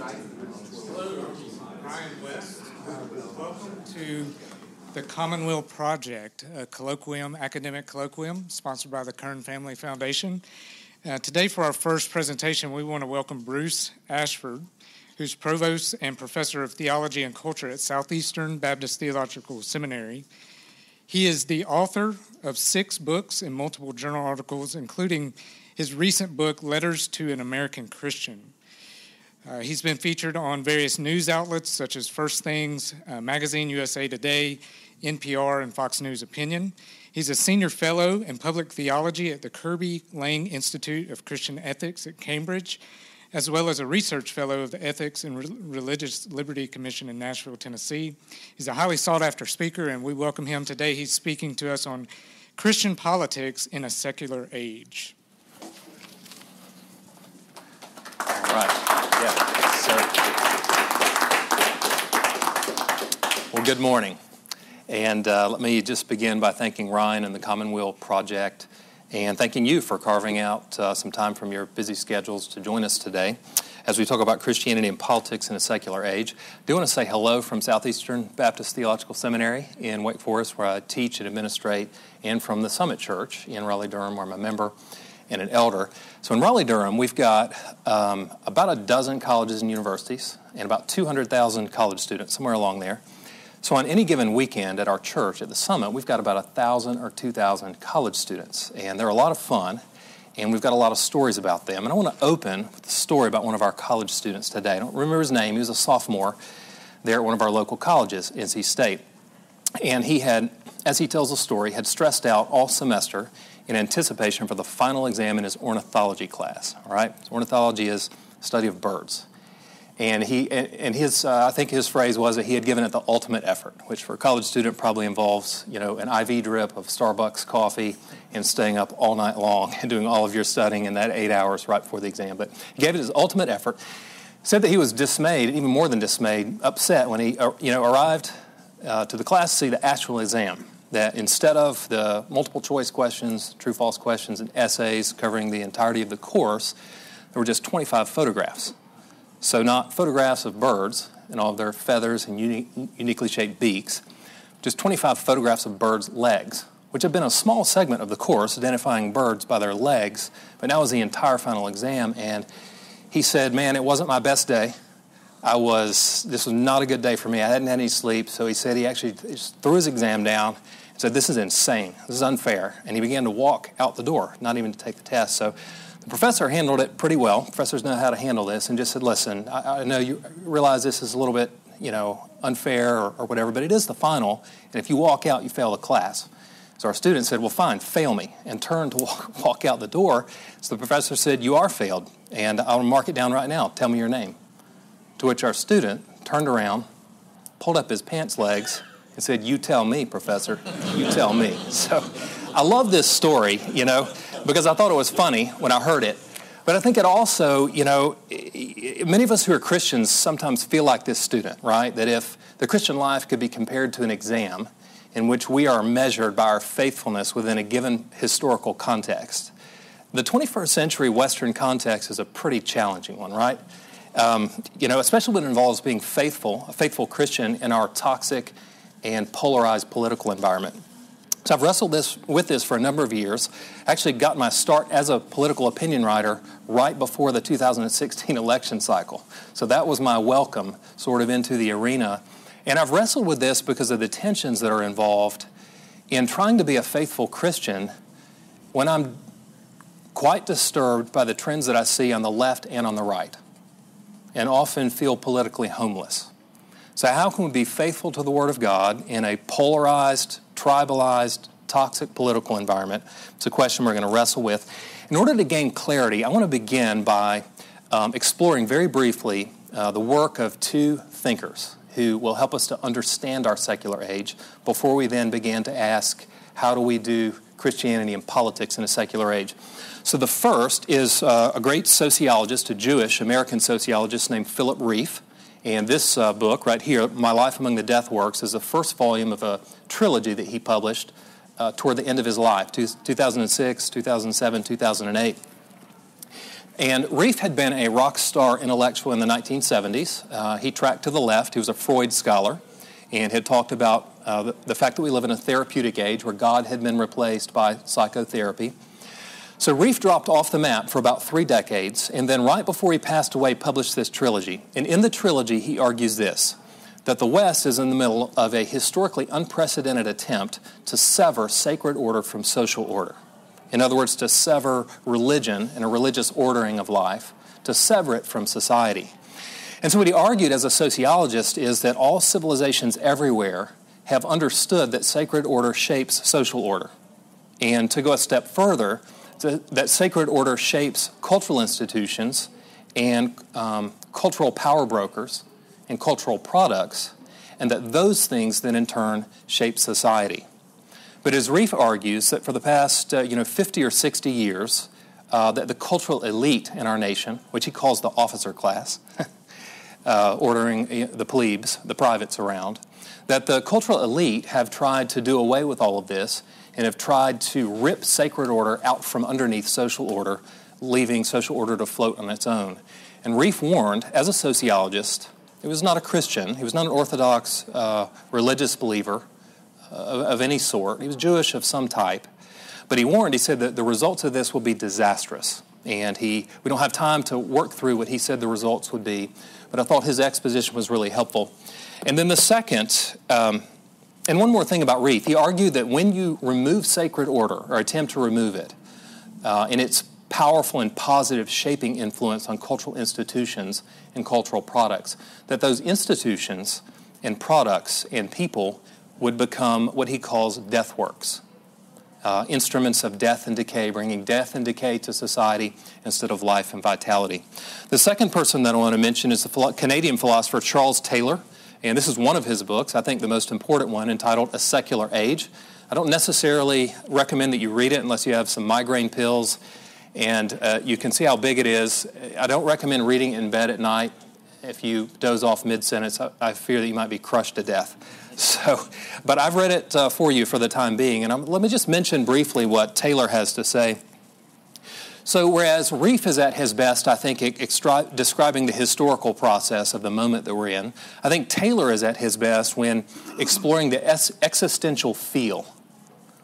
Hello, Ryan West. Welcome to the Commonweal Project, a academic colloquium sponsored by the Kern Family Foundation. Today for our first presentation, we want to welcome Bruce Ashford, who's Provost and Professor of Theology and Culture at Southeastern Baptist Theological Seminary. He is the author of 6 books and multiple journal articles, including his recent book, Letters to an American Christian. He's been featured on various news outlets such as First Things, Magazine, USA Today, NPR, and Fox News Opinion. He's a senior fellow in public theology at the Kirby Lang Institute of Christian Ethics at Cambridge, as well as a research fellow of the Ethics and Religious Liberty Commission in Nashville, Tennessee. He's a highly sought-after speaker, and we welcome him today. He's speaking to us on Christian politics in a secular age. All right. Yeah. Well, good morning. And let me just begin by thanking Ryan and the Commonweal Project and thanking you for carving out some time from your busy schedules to join us today as we talk about Christianity and politics in a secular age. I do want to say hello from Southeastern Baptist Theological Seminary in Wake Forest, where I teach and administrate, and from the Summit Church in Raleigh-Durham, where I'm a member and an elder. So in Raleigh-Durham, we've got about a dozen colleges and universities and about 200,000 college students, somewhere along there. So on any given weekend at our church at the Summit, we've got about 1,000 or 2,000 college students, and they're a lot of fun, and we've got a lot of stories about them. And I want to open with a story about one of our college students today. I don't remember his name. He was a sophomore there at one of our local colleges, NC State. And he had, as he tells the story, had stressed out all semester in anticipation for the final exam in his ornithology class. All right, so ornithology is study of birds. And I think his phrase was that he had given it the ultimate effort, which for a college student probably involves, an IV drip of Starbucks coffee and staying up all night long and doing all of your studying in that 8 hours right before the exam. But he gave it his ultimate effort. Said that he was dismayed, even more than dismayed, upset when he, arrived to the class to see the actual exam. That instead of the multiple choice questions, true-false questions, and essays covering the entirety of the course, there were just 25 photographs. So not photographs of birds and all of their feathers and uniquely shaped beaks, just 25 photographs of birds' legs, which had been a small segment of the course, identifying birds by their legs, but now was the entire final exam. And he said, man, it wasn't my best day. This was not a good day for me. I hadn't had any sleep. So he said he actually just threw his exam down and said, this is insane. This is unfair. And he began to walk out the door, not even to take the test. So the professor handled it pretty well. Professors know how to handle this, and just said, listen, I know you realize this is a little bit, unfair or whatever, but it is the final, and if you walk out, you fail the class. So our student said, well, fine, fail me, and turned to walk out the door. So the professor said, you are failed, and I'll mark it down right now. Tell me your name. To which our student turned around, pulled up his pants legs, and said, you tell me, professor, you tell me. So I love this story, because I thought it was funny when I heard it. But I think it also, many of us who are Christians sometimes feel like this student, right? That if the Christian life could be compared to an exam in which we are measured by our faithfulness within a given historical context, the 21st century Western context is a pretty challenging one, right? Especially when it involves being faithful, a faithful Christian in our toxic and polarized political environment. So I've wrestled with this for a number of years. I actually got my start as a political opinion writer right before the 2016 election cycle. So that was my welcome sort of into the arena. And I've wrestled with this because of the tensions that are involved in trying to be a faithful Christian when I'm quite disturbed by the trends that I see on the left and on the right, and often feel politically homeless. So how can we be faithful to the Word of God in a polarized, tribalized, toxic political environment? It's a question we're going to wrestle with. In order to gain clarity, I want to begin by exploring very briefly the work of 2 thinkers who will help us to understand our secular age before we then begin to ask, how do we do Christianity and politics in a secular age? So the first is a great sociologist, a Jewish American sociologist named Philip Rieff. And this book right here, My Life Among the Death Works, is the first volume of a trilogy that he published toward the end of his life, 2006, 2007, 2008. And Reef had been a rock star intellectual in the 1970s. He tracked to the left. He was a Freud scholar and had talked about the fact that we live in a therapeutic age where God had been replaced by psychotherapy. So Reef dropped off the map for about 3 decades, and then right before he passed away, published this trilogy. And in the trilogy, he argues this, that the West is in the middle of a historically unprecedented attempt to sever sacred order from social order. In other words, to sever religion and a religious ordering of life, to sever it from society. And so what he argued as a sociologist is that all civilizations everywhere have understood that sacred order shapes social order. And to go a step further, that sacred order shapes cultural institutions and cultural power brokers and cultural products, and that those things then in turn shape society. But as Reef argues that for the past 50 or 60 years, that the cultural elite in our nation, which he calls the officer class, ordering the plebes, the privates around, that the cultural elite have tried to do away with all of this and have tried to rip sacred order out from underneath social order, leaving social order to float on its own. And Reef warned, as a sociologist, he was not a Christian, he was not an Orthodox religious believer of any sort. He was Jewish of some type. But he warned, he said that the results of this will be disastrous. And we don't have time to work through what he said the results would be, but I thought his exposition was really helpful. And then the second, and one more thing about Reef, he argued that when you remove sacred order, or attempt to remove it, and its powerful and positive shaping influence on cultural institutions and cultural products, that those institutions and products and people would become what he calls death works, instruments of death and decay, bringing death and decay to society instead of life and vitality. The second person that I want to mention is the Canadian philosopher Charles Taylor, and this is one of his books, I think the most important one, entitled A Secular Age. I don't necessarily recommend that you read it unless you have some migraine pills, and you can see how big it is. I don't recommend reading in bed at night. If you doze off mid-sentence, I fear that you might be crushed to death. But I've read it for you for the time being, and let me just mention briefly what Taylor has to say. So whereas Reef is at his best, I think, describing the historical process of the moment that we're in, I think Taylor is at his best when exploring the existential feel,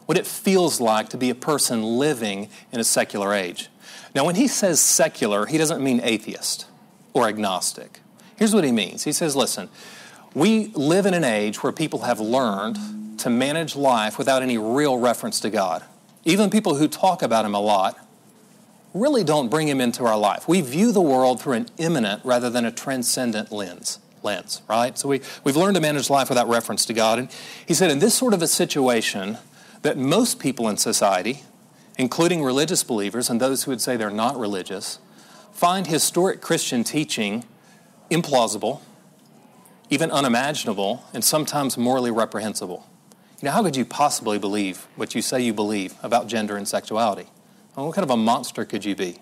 what it feels like to be a person living in a secular age. Now, when he says secular, he doesn't mean atheist or agnostic. Here's what he means. He says, listen, we live in an age where people have learned to manage life without any real reference to God. Even people who talk about him a lot really don't bring him into our life. We view the world through an immanent rather than a transcendent lens, right? So we've learned to manage life without reference to God. And he said in this sort of a situation that most people in society, including religious believers and those who would say they're not religious, find historic Christian teaching implausible, even unimaginable, and sometimes morally reprehensible. How could you possibly believe what you say you believe about gender and sexuality? Well, what kind of a monster could you be?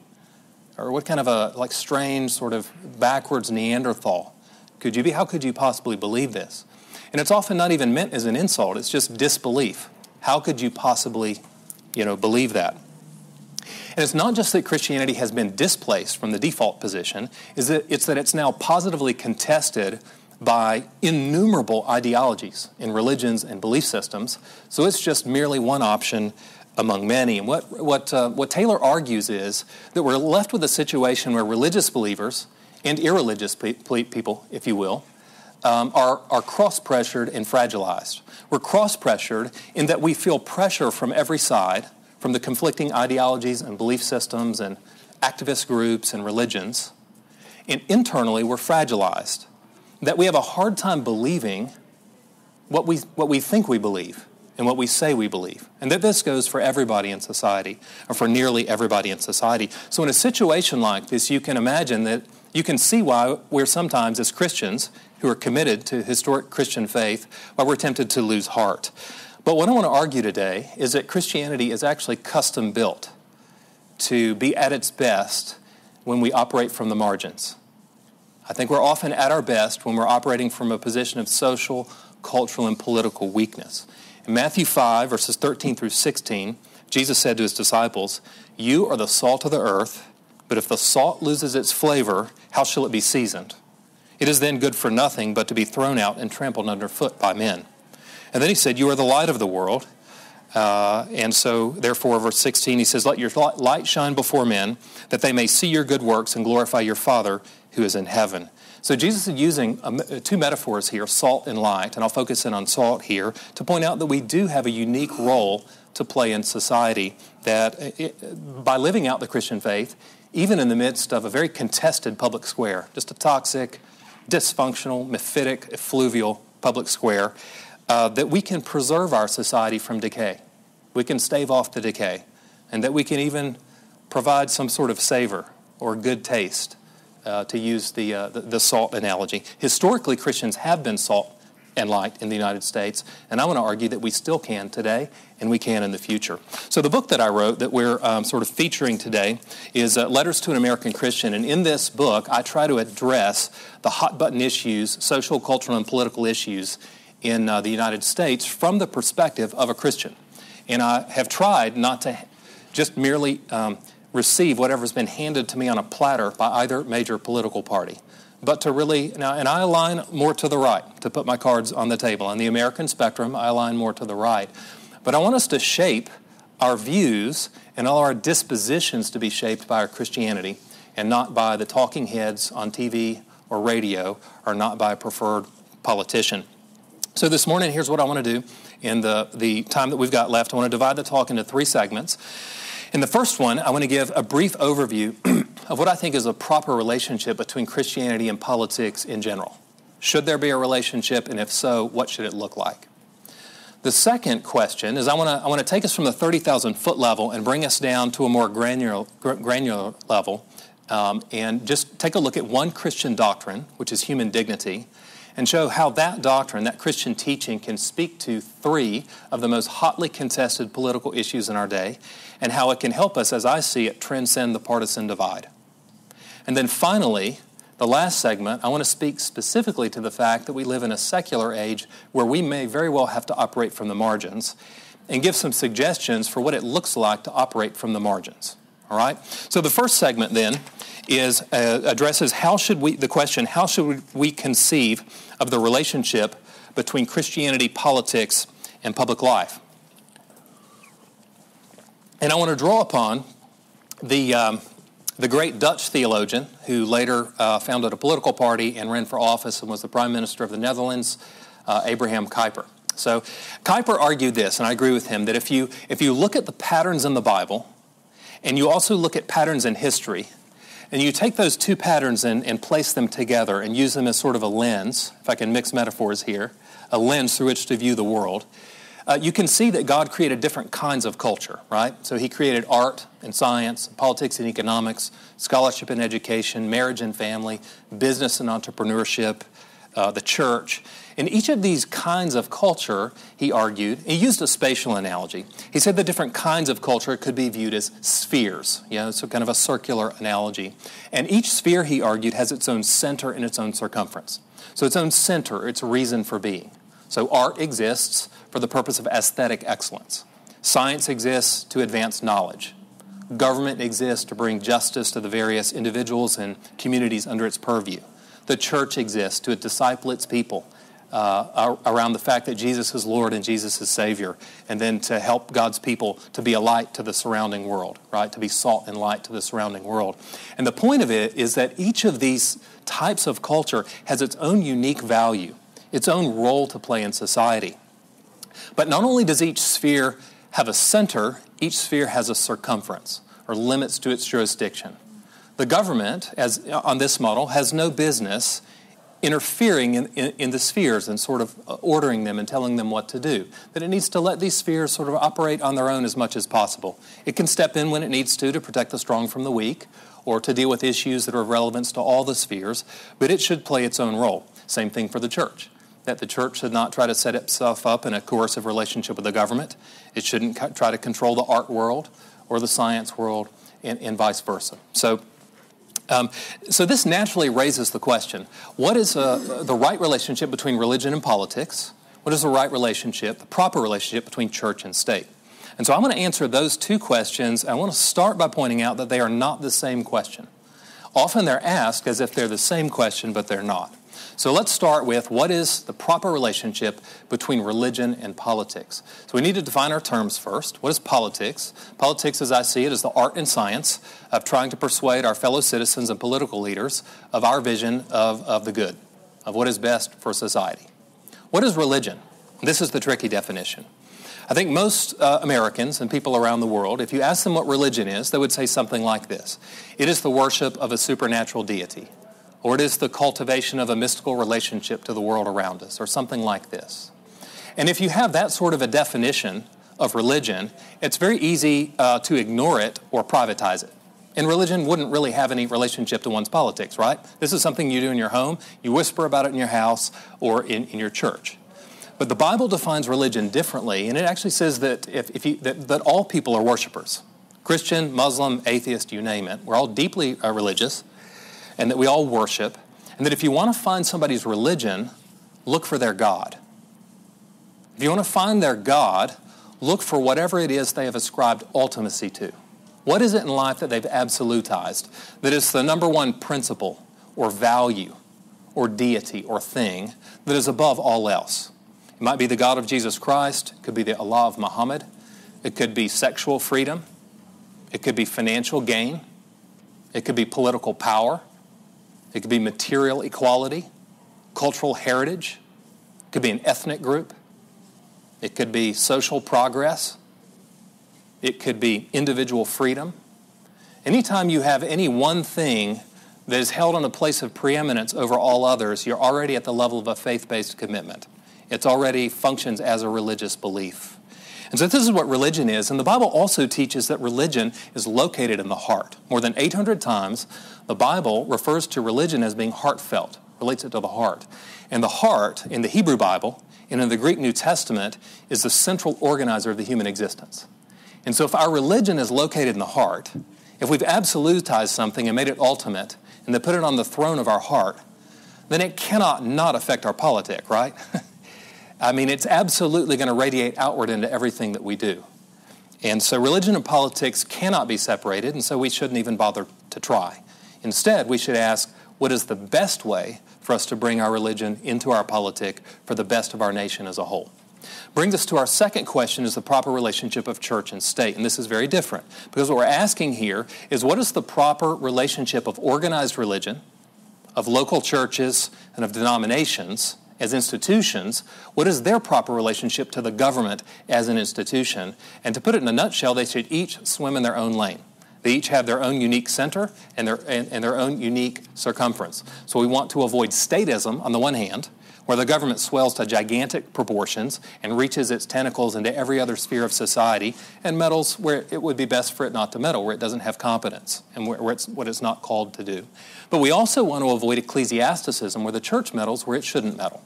Or what kind of a strange sort of backwards Neanderthal could you be? How could you possibly believe this? And it's often not even meant as an insult. It's just disbelief. How could you possibly, believe that? And it's not just that Christianity has been displaced from the default position, it's that it's now positively contested by innumerable ideologies in religions and belief systems. So it's just merely one option among many. And what Taylor argues is that we're left with a situation where religious believers and irreligious people, if you will, are cross-pressured and fragilized. We're cross-pressured in that we feel pressure from every side, from the conflicting ideologies and belief systems and activist groups and religions. And internally, we're fragilized, that we have a hard time believing what we think we believe and what we say we believe. And that this goes for everybody in society, or for nearly everybody in society. So in a situation like this, you can imagine that you can see why we're sometimes, as Christians who are committed to historic Christian faith, why we're tempted to lose heart. But what I want to argue today is that Christianity is actually custom built to be at its best when we operate from the margins. I think we're often at our best when we're operating from a position of social, cultural, and political weakness. In Matthew 5, verses 13 through 16, Jesus said to his disciples, "You are the salt of the earth, But if the salt loses its flavor, how shall it be seasoned? It is then good for nothing but to be thrown out and trampled underfoot by men. And then he said, you are the light of the world. And so, therefore, verse 16, he says, let your light shine before men, that they may see your good works and glorify your Father who is in heaven. So Jesus is using two metaphors here, salt and light, and I'll focus in on salt here to point out that we do have a unique role to play in society, that by living out the Christian faith, even in the midst of a very contested public square, just a toxic, dysfunctional, mephitic, effluvial public square, that we can preserve our society from decay. We can stave off the decay, and that we can even provide some sort of savor or good taste, to use the salt analogy. Historically, Christians have been salt and light in the United States, and I want to argue that we still can today, and we can in the future. So the book that I wrote that we're sort of featuring today is Letters to an American Christian, and in this book, I try to address the hot-button issues, social, cultural, and political issues in the United States from the perspective of a Christian. And I have tried not to just merely receive whatever's been handed to me on a platter by either major political party, but to really, now, and I align more to the right, to put my cards on the table. On the American spectrum, I align more to the right. But I want us to shape our views and all our dispositions to be shaped by our Christianity and not by the talking heads on TV or radio or not by a preferred politician. So this morning, here's what I want to do in the time that we've got left. I want to divide the talk into three segments. In the first one, I want to give a brief overview of what I think is a proper relationship between Christianity and politics in general. Should there be a relationship, and if so, what should it look like? The second question is I want to take us from the 30,000-foot level and bring us down to a more granular level and just take a look at one Christian doctrine, which is human dignity, and show how that doctrine, that Christian teaching, can speak to three of the most hotly contested political issues in our day, and how it can help us, as I see it, transcend the partisan divide. And then finally, the last segment, I want to speak specifically to the fact that we live in a secular age where we may very well have to operate from the margins, and give some suggestions for what it looks like to operate from the margins. All right? So the first segment then addresses the question, how should we conceive of the relationship between Christianity, politics, and public life? And I want to draw upon the great Dutch theologian who later founded a political party and ran for office and was the Prime Minister of the Netherlands, Abraham Kuyper. So Kuyper argued this, and I agree with him, that if you look at the patterns in the Bible, and you also look at patterns in history, and you take those two patterns and place them together and use them as sort of a lens, if I can mix metaphors here, a lens through which to view the world, you can see that God created different kinds of culture, right? So he created art and science, politics and economics, scholarship and education, marriage and family, business and entrepreneurship, the church. In each of these kinds of culture, he argued, he used a spatial analogy. He said the different kinds of culture could be viewed as spheres, so kind of a circular analogy. And each sphere, he argued, has its own center and its own circumference. So its own center, its reason for being. So art exists for the purpose of aesthetic excellence. Science exists to advance knowledge. Government exists to bring justice to the various individuals and communities under its purview. The church exists to disciple its people around the fact that Jesus is Lord and Jesus is Savior, and then to help God's people to be a light to the surrounding world, right? To be salt and light to the surrounding world. And the point of it is that each of these types of culture has its own unique value, its own role to play in society. But not only does each sphere have a center, each sphere has a circumference, or limits to its jurisdiction. The government, as on this model, has no business interfering in the spheres and sort of ordering them and telling them what to do. That it needs to let these spheres sort of operate on their own as much as possible. It can step in when it needs to protect the strong from the weak, or to deal with issues that are of relevance to all the spheres, but it should play its own role. Same thing for the church. That the church should not try to set itself up in a coercive relationship with the government. It shouldn't try to control the art world or the science world, and vice versa. So this naturally raises the question, what is the right relationship between religion and politics? What is the right relationship, the proper relationship between church and state? And so I'm going to answer those two questions. I want to start by pointing out that they are not the same question. Often they're asked as if they're the same question, but they're not. So let's start with what is the proper relationship between religion and politics. So we need to define our terms first. What is politics? Politics, as I see it, is the art and science of trying to persuade our fellow citizens and political leaders of our vision of the good, of what is best for society. What is religion? This is the tricky definition. I think most Americans and people around the world, if you ask them what religion is, they would say something like this. It is the worship of a supernatural deity, or it is the cultivation of a mystical relationship to the world around us, or something like this. And if you have that sort of a definition of religion, it's very easy to ignore it or privatize it. And religion wouldn't really have any relationship to one's politics, right? This is something you do in your home. You whisper about it in your house or in your church. But the Bible defines religion differently, and it actually says that that all people are worshipers. Christian, Muslim, atheist, you name it. We're all deeply religious, and that we all worship, and that if you want to find somebody's religion, look for their God. If you want to find their God, look for whatever it is they have ascribed ultimacy to. What is it in life that they've absolutized, that is the number one principle or value or deity or thing that is above all else? It might be the God of Jesus Christ. It could be the Allah of Muhammad. It could be sexual freedom. It could be financial gain. It could be political power. It could be material equality, cultural heritage. It could be an ethnic group. It could be social progress. It could be individual freedom. Anytime you have any one thing that is held in a place of preeminence over all others, you're already at the level of a faith-based commitment. It already functions as a religious belief. And so this is what religion is. And the Bible also teaches that religion is located in the heart. More than 800 times, the Bible refers to religion as being heartfelt, relates it to the heart. And the heart, in the Hebrew Bible and in the Greek New Testament, is the central organizer of the human existence. And so if our religion is located in the heart, if we've absolutized something and made it ultimate, and then put it on the throne of our heart, then it cannot not affect our politic, right? I mean, it's absolutely going to radiate outward into everything that we do. And so religion and politics cannot be separated, and so we shouldn't even bother to try. Instead, we should ask, what is the best way for us to bring our religion into our politic for the best of our nation as a whole? Brings us to our second question, is the proper relationship of church and state. And this is very different, because what we're asking here is, what is the proper relationship of organized religion, of local churches, and of denominations as institutions? What is their proper relationship to the government as an institution? And to put it in a nutshell, they should each swim in their own lane. They each have their own unique center and their own unique circumference. So we want to avoid statism on the one hand, where the government swells to gigantic proportions and reaches its tentacles into every other sphere of society and meddles where it would be best for it not to meddle, where it doesn't have competence and where it's what it's not called to do. But we also want to avoid ecclesiasticism, where the church meddles where it shouldn't meddle.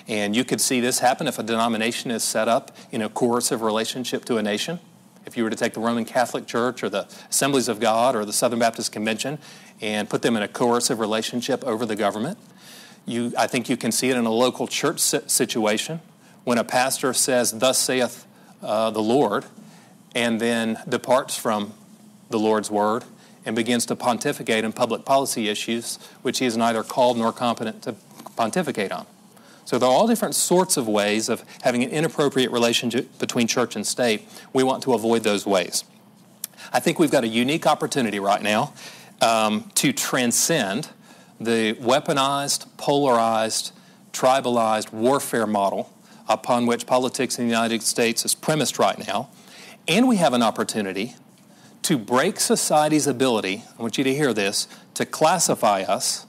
And you could see this happen if a denomination is set up in a coercive relationship to a nation. If you were to take the Roman Catholic Church or the Assemblies of God or the Southern Baptist Convention and put them in a coercive relationship over the government, I think you can see it in a local church situation when a pastor says, "Thus saith the Lord," and then departs from the Lord's word and begins to pontificate in public policy issues which he is neither called nor competent to pontificate on. So there are all different sorts of ways of having an inappropriate relationship between church and state. We want to avoid those ways. I think we've got a unique opportunity right now to transcend the weaponized, polarized, tribalized warfare model upon which politics in the United States is premised right now. And we have an opportunity to break society's ability, I want you to hear this, to classify us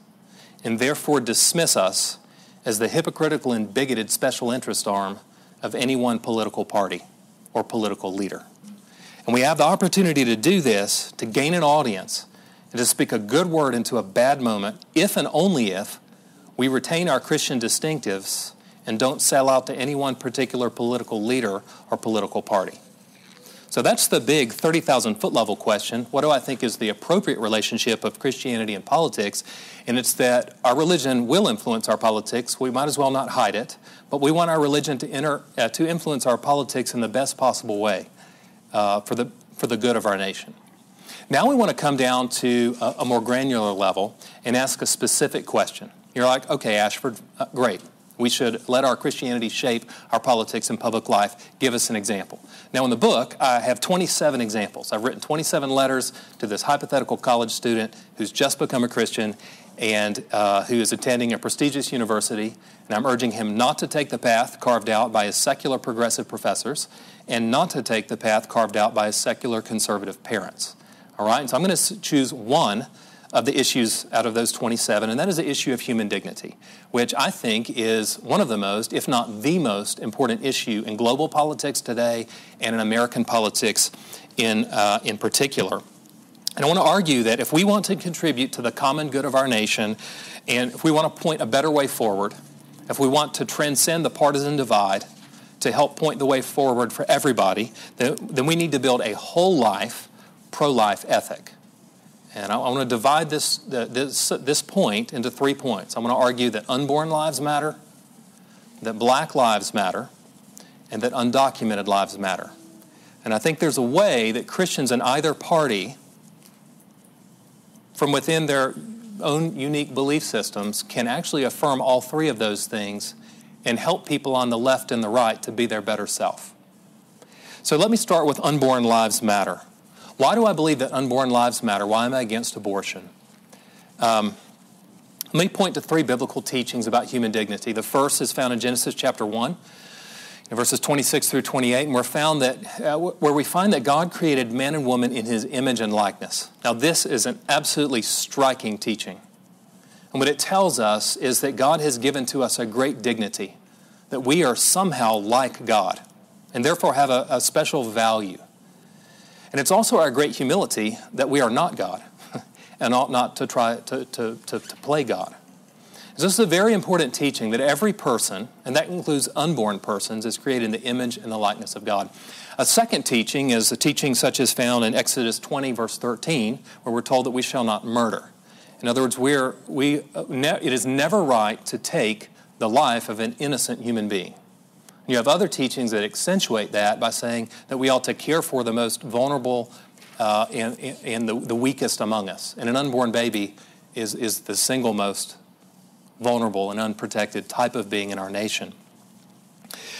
and therefore dismiss us as the hypocritical and bigoted special interest arm of any one political party or political leader. And we have the opportunity to do this, to gain an audience, and to speak a good word into a bad moment, if and only if we retain our Christian distinctives and don't sell out to any one particular political leader or political party. So that's the big 30,000-foot level question. What do I think is the appropriate relationship of Christianity and politics? And it's that our religion will influence our politics. We might as well not hide it. But we want our religion to influence our politics in the best possible way. for the good of our nation. Now we want to come down to a more granular level and ask a specific question. You're like, okay, Ashford, great. We should let our Christianity shape our politics and public life. Give us an example. Now in the book, I have 27 examples. I've written 27 letters to this hypothetical college student who's just become a Christian and who is attending a prestigious university. And I'm urging him not to take the path carved out by his secular progressive professors and not to take the path carved out by his secular conservative parents. All right? And so I'm going to choose one of the issues out of those 27, and that is the issue of human dignity, which I think is one of the most, if not the most, important issue in global politics today and in American politics in particular. And I want to argue that if we want to contribute to the common good of our nation, and if we want to point a better way forward, if we want to transcend the partisan divide to help point the way forward for everybody, then we need to build a whole life, pro-life ethic. And I want to divide this point into 3 points. I'm going to argue that unborn lives matter, that black lives matter, and that undocumented lives matter. And I think there's a way that Christians in either party, from within their own unique belief systems, can actually affirm all 3 of those things and help people on the left and the right to be their better self. So let me start with unborn lives matter. Why do I believe that unborn lives matter? Why am I against abortion? Let me point to 3 biblical teachings about human dignity. The first is found in Genesis chapter 1, in verses 26 through 28, and where we find that God created man and woman in His image and likeness. Now, this is an absolutely striking teaching. And what it tells us is that God has given to us a great dignity, that we are somehow like God, and therefore have a special value. And it's also our great humility that we are not God and ought not to try to play God. So this is a very important teaching that every person, and that includes unborn persons, is created in the image and the likeness of God. A second teaching is a teaching such as found in Exodus 20, verse 13, where we're told that we shall not murder. In other words, it is never right to take the life of an innocent human being. You have other teachings that accentuate that by saying that we ought to care for the most vulnerable and the weakest among us. And an unborn baby is the single most vulnerable and unprotected type of being in our nation.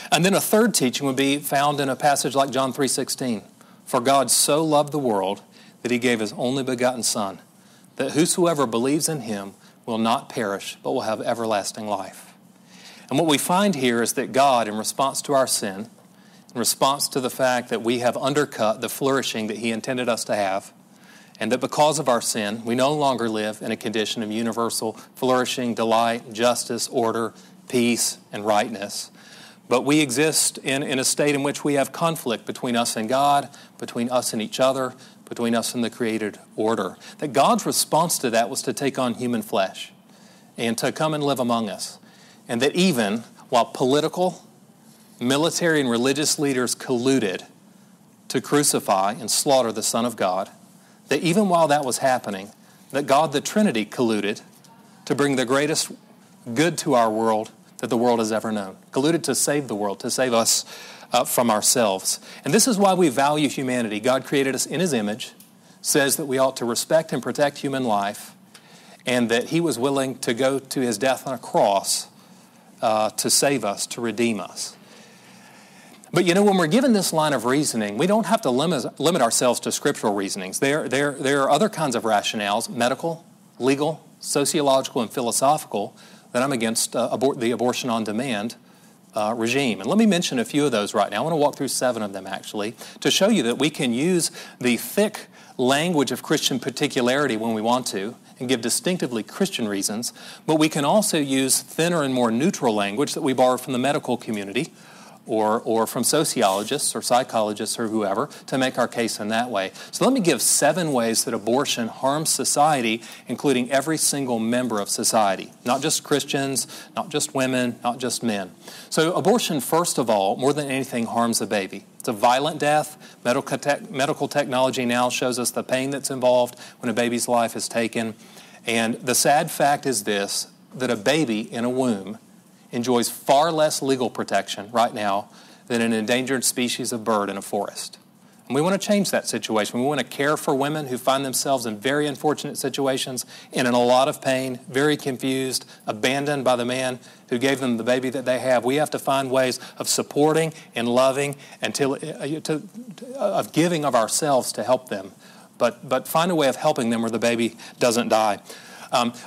And then a third teaching would be found in a passage like John 3:16. For God so loved the world that He gave His only begotten Son, that whosoever believes in Him will not perish, but will have everlasting life. And what we find here is that God, in response to our sin, in response to the fact that we have undercut the flourishing that He intended us to have, and that because of our sin, we no longer live in a condition of universal flourishing, delight, justice, order, peace, and rightness. But we exist in a state in which we have conflict between us and God, between us and each other, between us and the created order. That God's response to that was to take on human flesh and to come and live among us. And that even while political, military, and religious leaders colluded to crucify and slaughter the Son of God, that even while that was happening, that God the Trinity colluded to bring the greatest good to our world that the world has ever known. Colluded to save the world, to save us from ourselves. And this is why we value humanity. God created us in His image, says that we ought to respect and protect human life, and that He was willing to go to His death on a cross to save us, to redeem us. But when we're given this line of reasoning, we don't have to limit ourselves to scriptural reasonings. There are other kinds of rationales, medical, legal, sociological, and philosophical, that I'm against the abortion on demand regime. And let me mention a few of those right now. I want to walk through 7 of them, actually, to show you that we can use the thick language of Christian particularity when we want to, and give distinctively Christian reasons, but we can also use thinner and more neutral language that we borrow from the medical community or from sociologists or psychologists or whoever to make our case in that way. So let me give 7 ways that abortion harms society, including every single member of society. Not just Christians, not just women, not just men. So abortion, first of all, more than anything, harms a baby. It's a violent death. Medical technology now shows us the pain that's involved when a baby's life is taken. And the sad fact is this, that a baby in a womb enjoys far less legal protection right now than an endangered species of bird in a forest. And we want to change that situation. We want to care for women who find themselves in very unfortunate situations and in a lot of pain, very confused, abandoned by the man who gave them the baby that they have. We have to find ways of supporting and loving and of giving of ourselves to help them. But find a way of helping them where the baby doesn't die.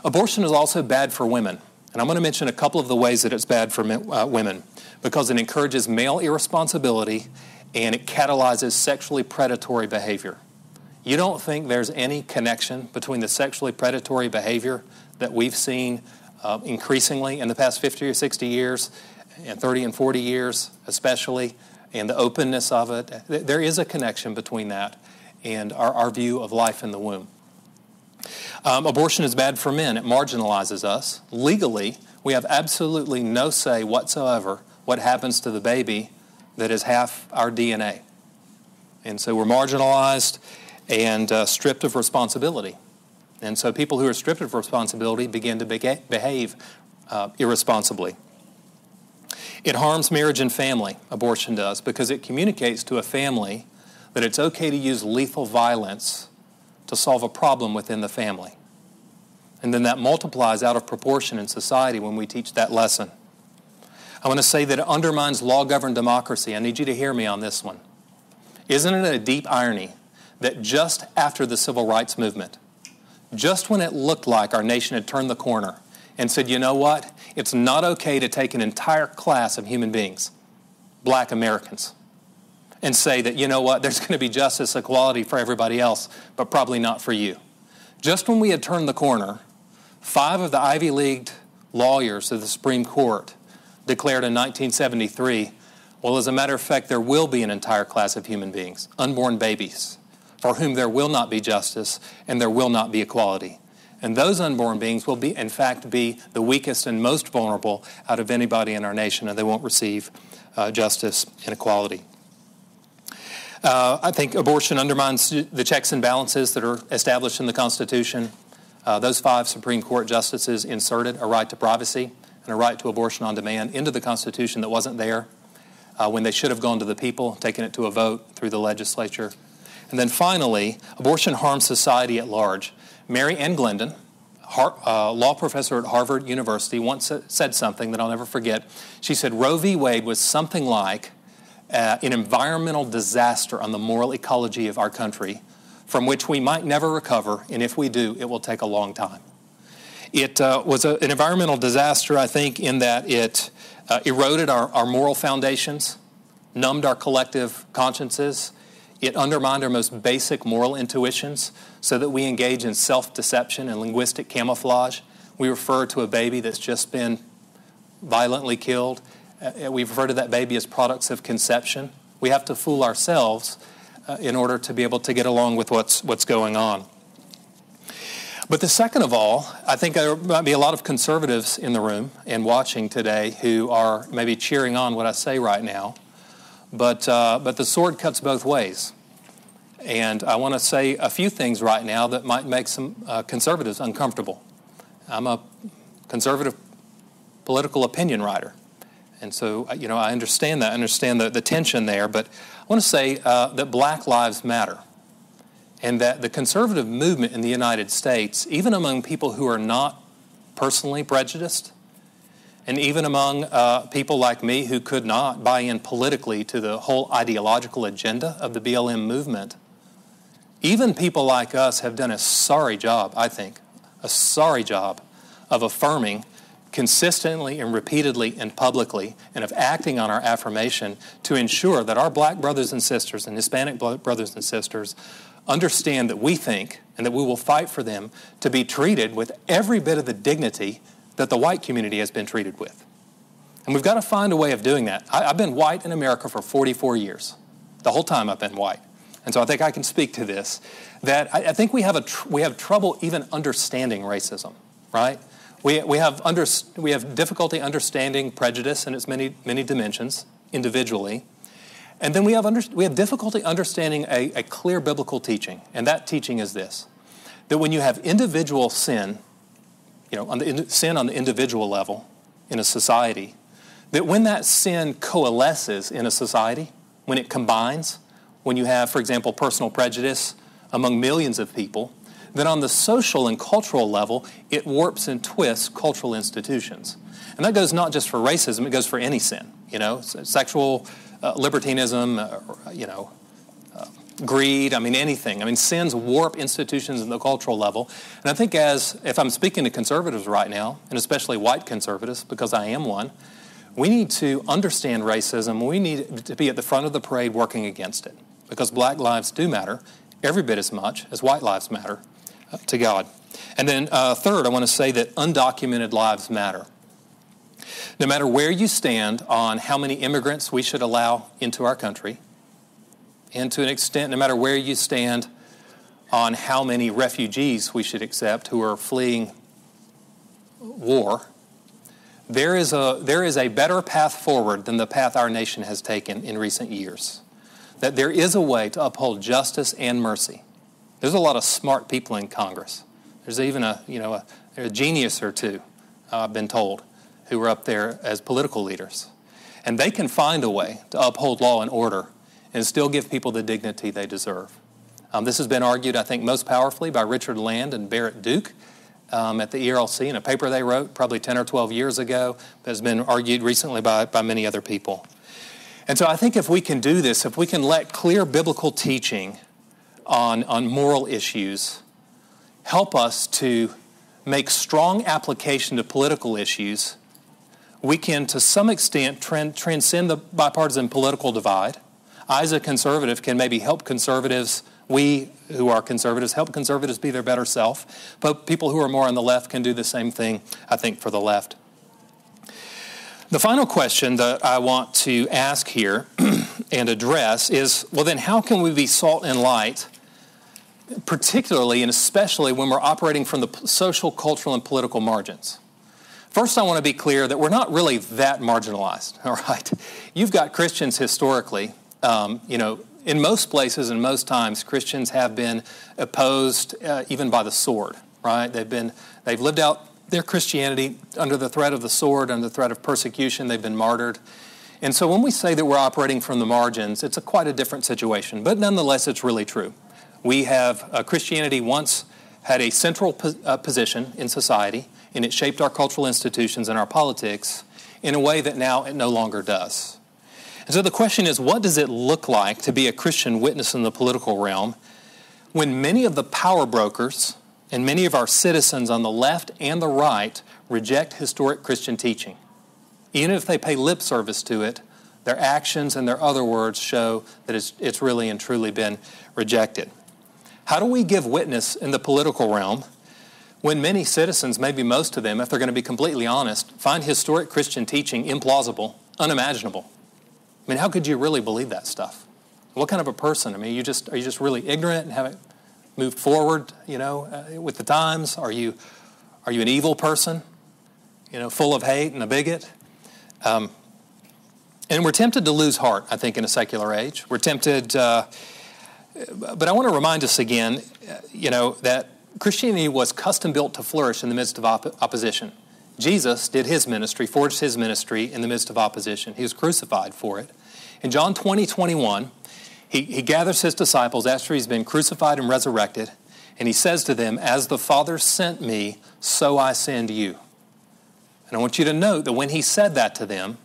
Abortion is also bad for women. And I'm going to mention a couple of the ways that it's bad for women, because it encourages male irresponsibility and it catalyzes sexually predatory behavior. You don't think there's any connection between the sexually predatory behavior that we've seen increasingly in the past 50 or 60 years, and 30 and 40 years especially, and the openness of it? There is a connection between that and our view of life in the womb. Abortion is bad for men. It marginalizes us. Legally, we have absolutely no say whatsoever what happens to the baby that is half our DNA. And so we're marginalized and stripped of responsibility. And so people who are stripped of responsibility begin to behave irresponsibly. It harms marriage and family, abortion does, because it communicates to a family that it's okay to use lethal violence to solve a problem within the family. And then that multiplies out of proportion in society when we teach that lesson. I want to say that it undermines law-governed democracy. I need you to hear me on this one. Isn't it a deep irony that just after the civil rights movement, just when it looked like our nation had turned the corner and said, you know what, it's not okay to take an entire class of human beings, black Americans, and say that, you know what, there's going to be justice, equality for everybody else, but probably not for you. Just when we had turned the corner, 5 of the Ivy League lawyers of the Supreme Court declared in 1973, well, as a matter of fact, there will be an entire class of human beings, unborn babies, for whom there will not be justice and there will not be equality. And those unborn beings will in fact be the weakest and most vulnerable out of anybody in our nation, and they won't receive justice and equality. I think abortion undermines the checks and balances that are established in the Constitution. Those 5 Supreme Court justices inserted a right to privacy and a right to abortion on demand into the Constitution that wasn't there when they should have gone to the people, taken it to a vote through the legislature. And then finally, abortion harms society at large. Mary Ann Glendon, law professor at Harvard University, once said something that I'll never forget. She said, Roe v. Wade was something like an environmental disaster on the moral ecology of our country, from which we might never recover, and if we do, it will take a long time. It was an environmental disaster, I think, in that it eroded our moral foundations, numbed our collective consciences. It undermined our most basic moral intuitions so that we engage in self-deception and linguistic camouflage. We refer to a baby that's just been violently killed. We refer to that baby as products of conception. We have to fool ourselves in order to be able to get along with what's going on. But the second of all, I think there might be a lot of conservatives in the room and watching today who are maybe cheering on what I say right now. But the sword cuts both ways. And I want to say a few things right now that might make some conservatives uncomfortable. I'm a conservative political opinion writer. And so, I understand that. I understand the tension there. But I want to say that black lives matter. And that the conservative movement in the United States, even among people who are not personally prejudiced, and even among people like me who could not buy in politically to the whole ideological agenda of the BLM movement, even people like us have done a sorry job, I think, a sorry job of affirming consistently and repeatedly and publicly, and of acting on our affirmation to ensure that our black brothers and sisters and Hispanic brothers and sisters understand that we think and that we will fight for them to be treated with every bit of the dignity that the white community has been treated with. And we've got to find a way of doing that. I've been white in America for 44 years. The whole time I've been white. And so I think I can speak to this, that I think we have trouble even understanding racism, right? We have difficulty understanding prejudice in its many dimensions individually. And then we have difficulty understanding a clear biblical teaching. And that teaching is this, that when you have individual sin, sin on the individual level in a society, that when that sin coalesces in a society, when it combines, when you have, for example, personal prejudice among millions of people, then on the social and cultural level, it warps and twists cultural institutions. And that goes not just for racism, it goes for any sin, sexual libertinism, greed, anything. Sins warp institutions at the cultural level. And I think if I'm speaking to conservatives right now, and especially white conservatives, because I am one, we need to understand racism. We need to be at the front of the parade working against it, because black lives do matter every bit as much as white lives matter to God. And then third, I want to say that undocumented lives matter. No matter where you stand on how many immigrants we should allow into our country, and to an extent, no matter where you stand on how many refugees we should accept who are fleeing war, there is a better path forward than the path our nation has taken in recent years. That there is a way to uphold justice and mercy. There's a lot of smart people in Congress. There's even a genius or two, I've been told, who are up there as political leaders. And they can find a way to uphold law and order and still give people the dignity they deserve. This has been argued, I think, most powerfully by Richard Land and Barrett Duke at the ERLC in a paper they wrote probably 10 or 12 years ago, but has been argued recently by many other people. And so I think if we can do this, if we can let clear biblical teaching on moral issues help us to make strong application to political issues, we can, to some extent, transcend the bipartisan political divide. I, as a conservative, can maybe help conservatives, we who are conservatives, help conservatives be their better self. But people who are more on the left can do the same thing, I think, for the left. The final question that I want to ask here and address is, well, then how can we be salt and light, particularly and especially when we're operating from the social, cultural, and political margins? First, I want to be clear that we're not really that marginalized, all right? You've got Christians historically, in most places and most times, Christians have been opposed even by the sword, right? They've lived out their Christianity under the threat of the sword, under the threat of persecution. They've been martyred. And so when we say that we're operating from the margins, it's quite a different situation. But nonetheless, it's really true. We have, Christianity once had a central position in society, and it shaped our cultural institutions and our politics in a way that now it no longer does. And so the question is, what does it look like to be a Christian witness in the political realm when many of the power brokers and many of our citizens on the left and the right reject historic Christian teaching? Even if they pay lip service to it, their actions and their other words show that it's really and truly been rejected. How do we give witness in the political realm when many citizens, maybe most of them, if they're going to be completely honest, find historic Christian teaching implausible, unimaginable? How could you really believe that stuff? What kind of a person? Are you just really ignorant and haven't moved forward, with the times? Are you an evil person, full of hate and a bigot? And we're tempted to lose heart, I think, in a secular age. We're tempted, but I want to remind us again, that Christianity was custom built to flourish in the midst of opposition. Jesus did his ministry, forged his ministry in the midst of opposition. He was crucified for it. In John 20:21, he gathers his disciples after he's been crucified and resurrected, and he says to them, "As the Father sent me, so I send you." And I want you to note that when he said that to them,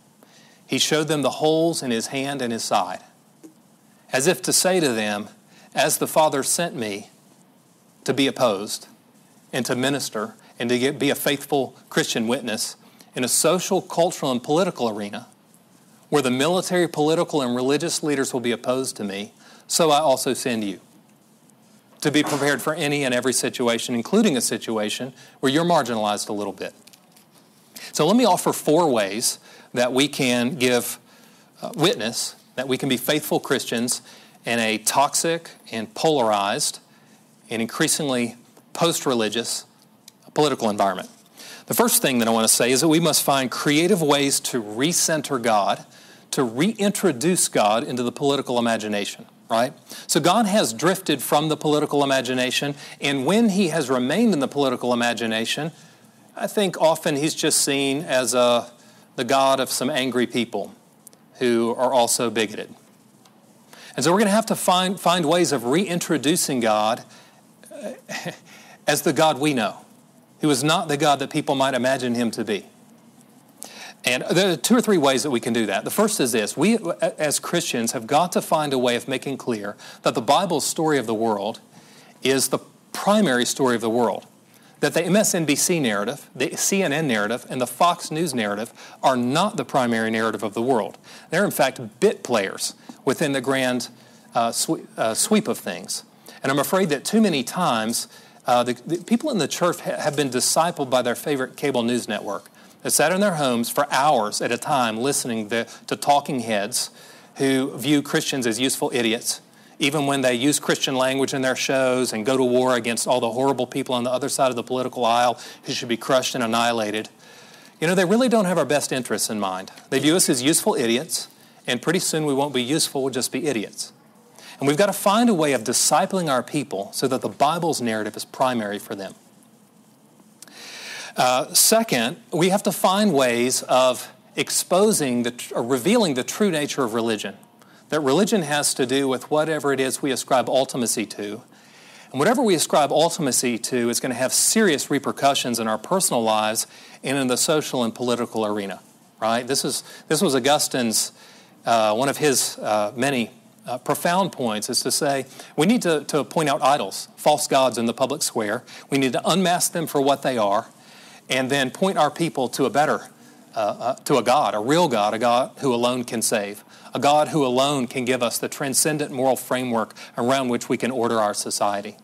he showed them the holes in his hand and his side, as if to say to them, as the Father sent me to be opposed and to minister and to be a faithful Christian witness in a social, cultural, and political arena where the military, political, and religious leaders will be opposed to me, so I also send you to be prepared for any and every situation, including a situation where you're marginalized a little bit. So let me offer 4 ways that we can give witness, that we can be faithful Christians in a toxic and polarized and increasingly post-religious political environment. The first thing that I want to say is that we must find creative ways to recenter God, to reintroduce God into the political imagination, right? So God has drifted from the political imagination, and when he has remained in the political imagination, I think often he's just seen as the God of some angry people who are also bigoted. And so we're going to have to find ways of reintroducing God as the God we know, who is not the God that people might imagine him to be. And there are 2 or 3 ways that we can do that. The first is this. We, as Christians, have got to find a way of making clear that the Bible's story of the world is the primary story of the world. That the MSNBC narrative, the CNN narrative, and the Fox News narrative are not the primary narrative of the world. They're, in fact, bit players within the grand sweep of things. And I'm afraid that too many times the people in the church have been discipled by their favorite cable news network. They sat in their homes for hours at a time listening to talking heads who view Christians as useful idiots, even when they use Christian language in their shows and go to war against all the horrible people on the other side of the political aisle who should be crushed and annihilated. You know, they really don't have our best interests in mind. They view us as useful idiots, and pretty soon we won't be useful, we'll just be idiots. And we've got to find a way of discipling our people so that the Bible's narrative is primary for them. Second, we have to find ways of exposing, revealing the true nature of religion. That religion has to do with whatever it is we ascribe ultimacy to. And whatever we ascribe ultimacy to is going to have serious repercussions in our personal lives and in the social and political arena, right? This was Augustine's, one of his many profound points, is to say we need to point out idols, false gods in the public square. We need to unmask them for what they are, and then point our people to to a God, a real God, a God who alone can save, a God who alone can give us the transcendent moral framework around which we can order our society.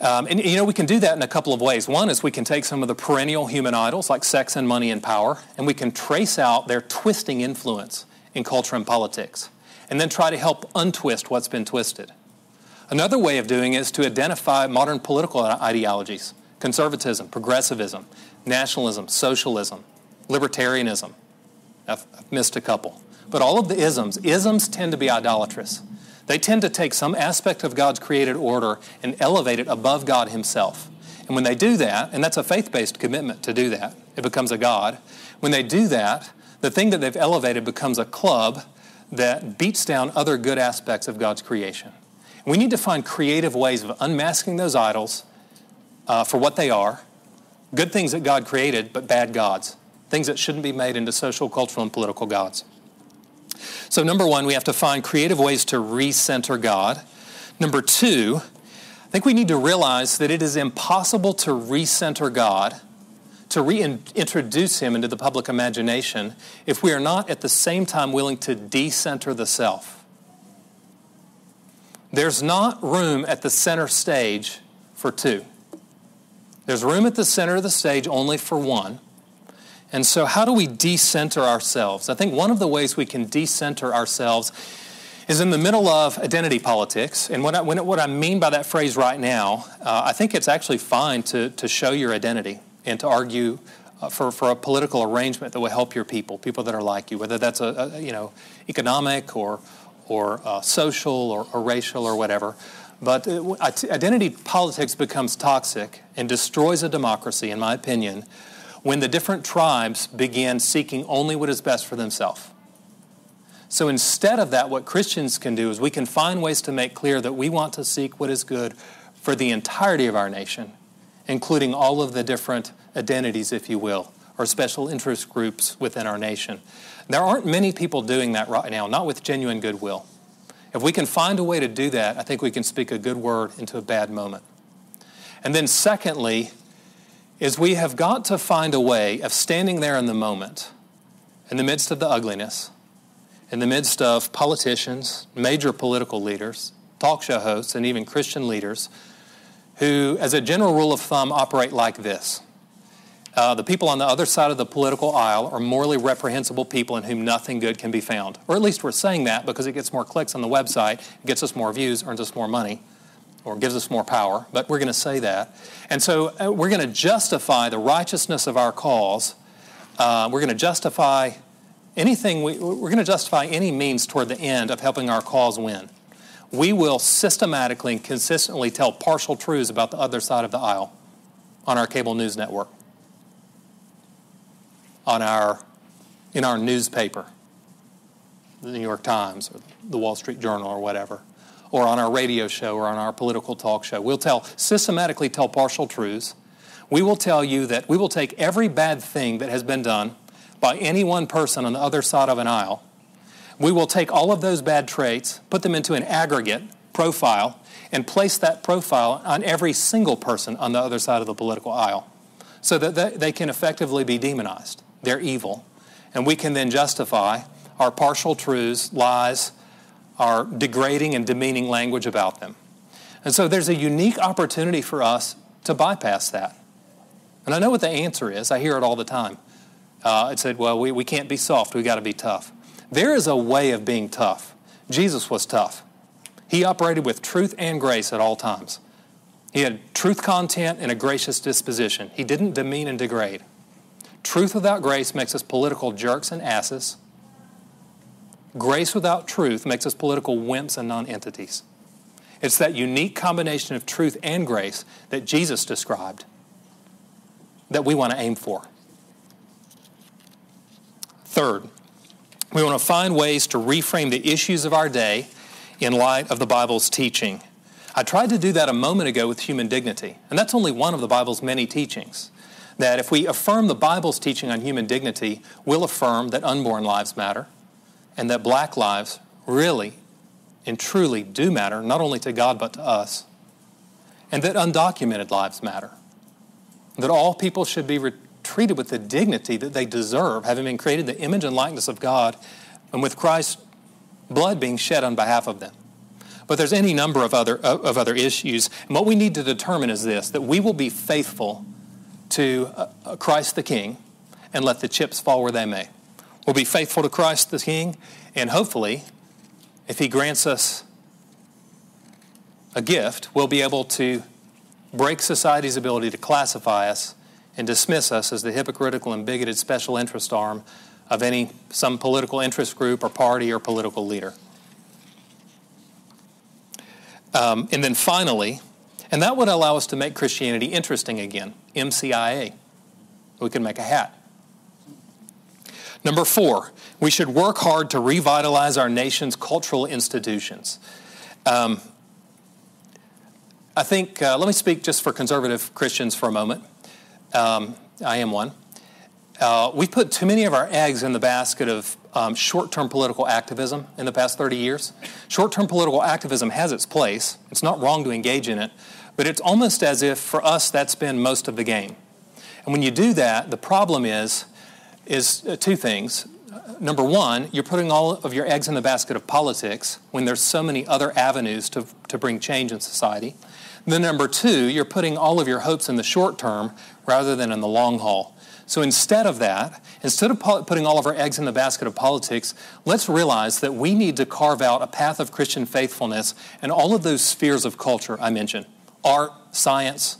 And you know, we can do that in a couple of ways. One is we can take some of the perennial human idols like sex and money and power, and we can trace out their twisting influence in culture and politics, and then try to help untwist what's been twisted. Another way of doing it is to identify modern political ideologies: conservatism, progressivism, nationalism, socialism, libertarianism. I've missed a couple. But all of the isms tend to be idolatrous. They tend to take some aspect of God's created order and elevate it above God himself. And when they do that, and that's a faith-based commitment to do that, it becomes a God. When they do that, the thing that they've elevated becomes a club that beats down other good aspects of God's creation. We need to find creative ways of unmasking those idols for what they are, good things that God created, but bad gods, things that shouldn't be made into social, cultural, and political gods. So number one, we have to find creative ways to recenter God. Number two, I think we need to realize that it is impossible to recenter God, to reintroduce him into the public imagination, if we are not at the same time willing to decenter the self. There's not room at the center stage for two. There's room at the center of the stage only for one. And so how do we decenter ourselves? I think one of the ways we can decenter ourselves is in the middle of identity politics. And what I mean by that phrase right now, I think it's actually fine to show your identity and to argue for a political arrangement that will help your people that are like you, whether that's economic or social or racial or whatever. But identity politics becomes toxic and destroys a democracy, in my opinion, when the different tribes begin seeking only what is best for themselves. So instead of that, what Christians can do is we can find ways to make clear that we want to seek what is good for the entirety of our nation, including all of the different identities, if you will, or special interest groups within our nation. There aren't many people doing that right now, not with genuine goodwill. If we can find a way to do that, I think we can speak a good word into a bad moment. And then secondly, is we have got to find a way of standing there in the moment, in the midst of the ugliness, in the midst of politicians, major political leaders, talk show hosts, and even Christian leaders who, as a general rule of thumb, operate like this. The people on the other side of the political aisle are morally reprehensible people in whom nothing good can be found. Or at least we're saying that because it gets more clicks on the website, it gets us more views, earns us more money, or gives us more power. But we're going to say that. And so we're going to justify the righteousness of our cause. We're going to justify anything. We're going to justify any means toward the end of helping our cause win. We will systematically and consistently tell partial truths about the other side of the aisle on our cable news network, in our newspaper, the New York Times or the Wall Street Journal or whatever, or on our radio show or on our political talk show. We'll systematically tell partial truths. We will tell you that we will take every bad thing that has been done by any one person on the other side of an aisle. We will take all of those bad traits, put them into an aggregate profile, and place that profile on every single person on the other side of the political aisle so that they can effectively be demonized. They're evil. And we can then justify our partial truths, lies, our degrading and demeaning language about them. And so there's a unique opportunity for us to bypass that. And I know what the answer is. I hear it all the time. It said, well, we can't be soft. We've got to be tough. There is a way of being tough. Jesus was tough. He operated with truth and grace at all times. He had truth content and a gracious disposition. He didn't demean and degrade. Truth without grace makes us political jerks and asses. Grace without truth makes us political wimps and non-entities. It's that unique combination of truth and grace that Jesus described that we want to aim for. Third, we want to find ways to reframe the issues of our day in light of the Bible's teaching. I tried to do that a moment ago with human dignity, and that's only one of the Bible's many teachings. That if we affirm the Bible's teaching on human dignity, we'll affirm that unborn lives matter, and that black lives really and truly do matter, not only to God but to us, and that undocumented lives matter. That all people should be treated with the dignity that they deserve, having been created in the image and likeness of God, and with Christ's blood being shed on behalf of them. But there's any number of other issues, and what we need to determine is this, that we will be faithful to Christ the King and let the chips fall where they may. We'll be faithful to Christ the King, and hopefully, if He grants us a gift, we'll be able to break society's ability to classify us and dismiss us as the hypocritical and bigoted special interest arm of some political interest group or party or political leader. And then finally, and that would allow us to make Christianity interesting again, MCIA. We can make a hat. Number 4, we should work hard to revitalize our nation's cultural institutions. I think, let me speak just for conservative Christians for a moment. I am one. We've put too many of our eggs in the basket of short-term political activism in the past 30 years. Short-term political activism has its place. It's not wrong to engage in it, but it's almost as if for us that's been most of the game. And when you do that, the problem is two things. Number one, you're putting all of your eggs in the basket of politics when there's so many other avenues to bring change in society. Then number two, you're putting all of your hopes in the short term rather than in the long haul. So instead of that, instead of putting all of our eggs in the basket of politics, let's realize that we need to carve out a path of Christian faithfulness in all of those spheres of culture I mentioned. Art, science,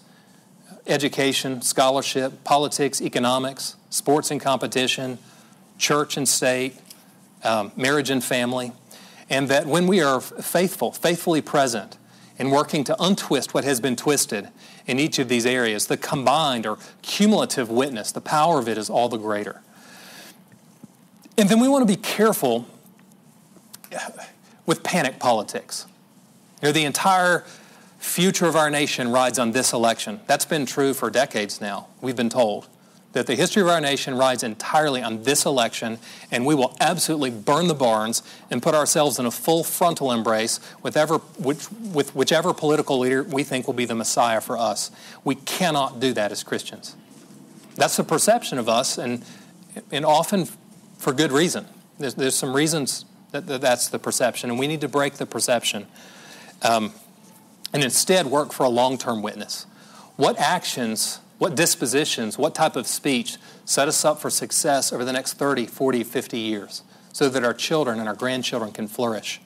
education, scholarship, politics, economics, sports and competition, church and state, marriage and family. And that when we are faithfully present, and working to untwist what has been twisted in each of these areas, the combined or cumulative witness, the power of it is all the greater. And then we want to be careful with panic politics. The entire future of our nation rides on this election. That's been true for decades now, we've been told. That the history of our nation rides entirely on this election, and we will absolutely burn the barns and put ourselves in a full frontal embrace with whichever political leader we think will be the Messiah for us. We cannot do that as Christians. That's the perception of us, and often for good reason. There's some reasons that's the perception, and we need to break the perception and instead work for a long-term witness. What actions, what dispositions, what type of speech set us up for success over the next 30, 40, 50 years so that our children and our grandchildren can flourish?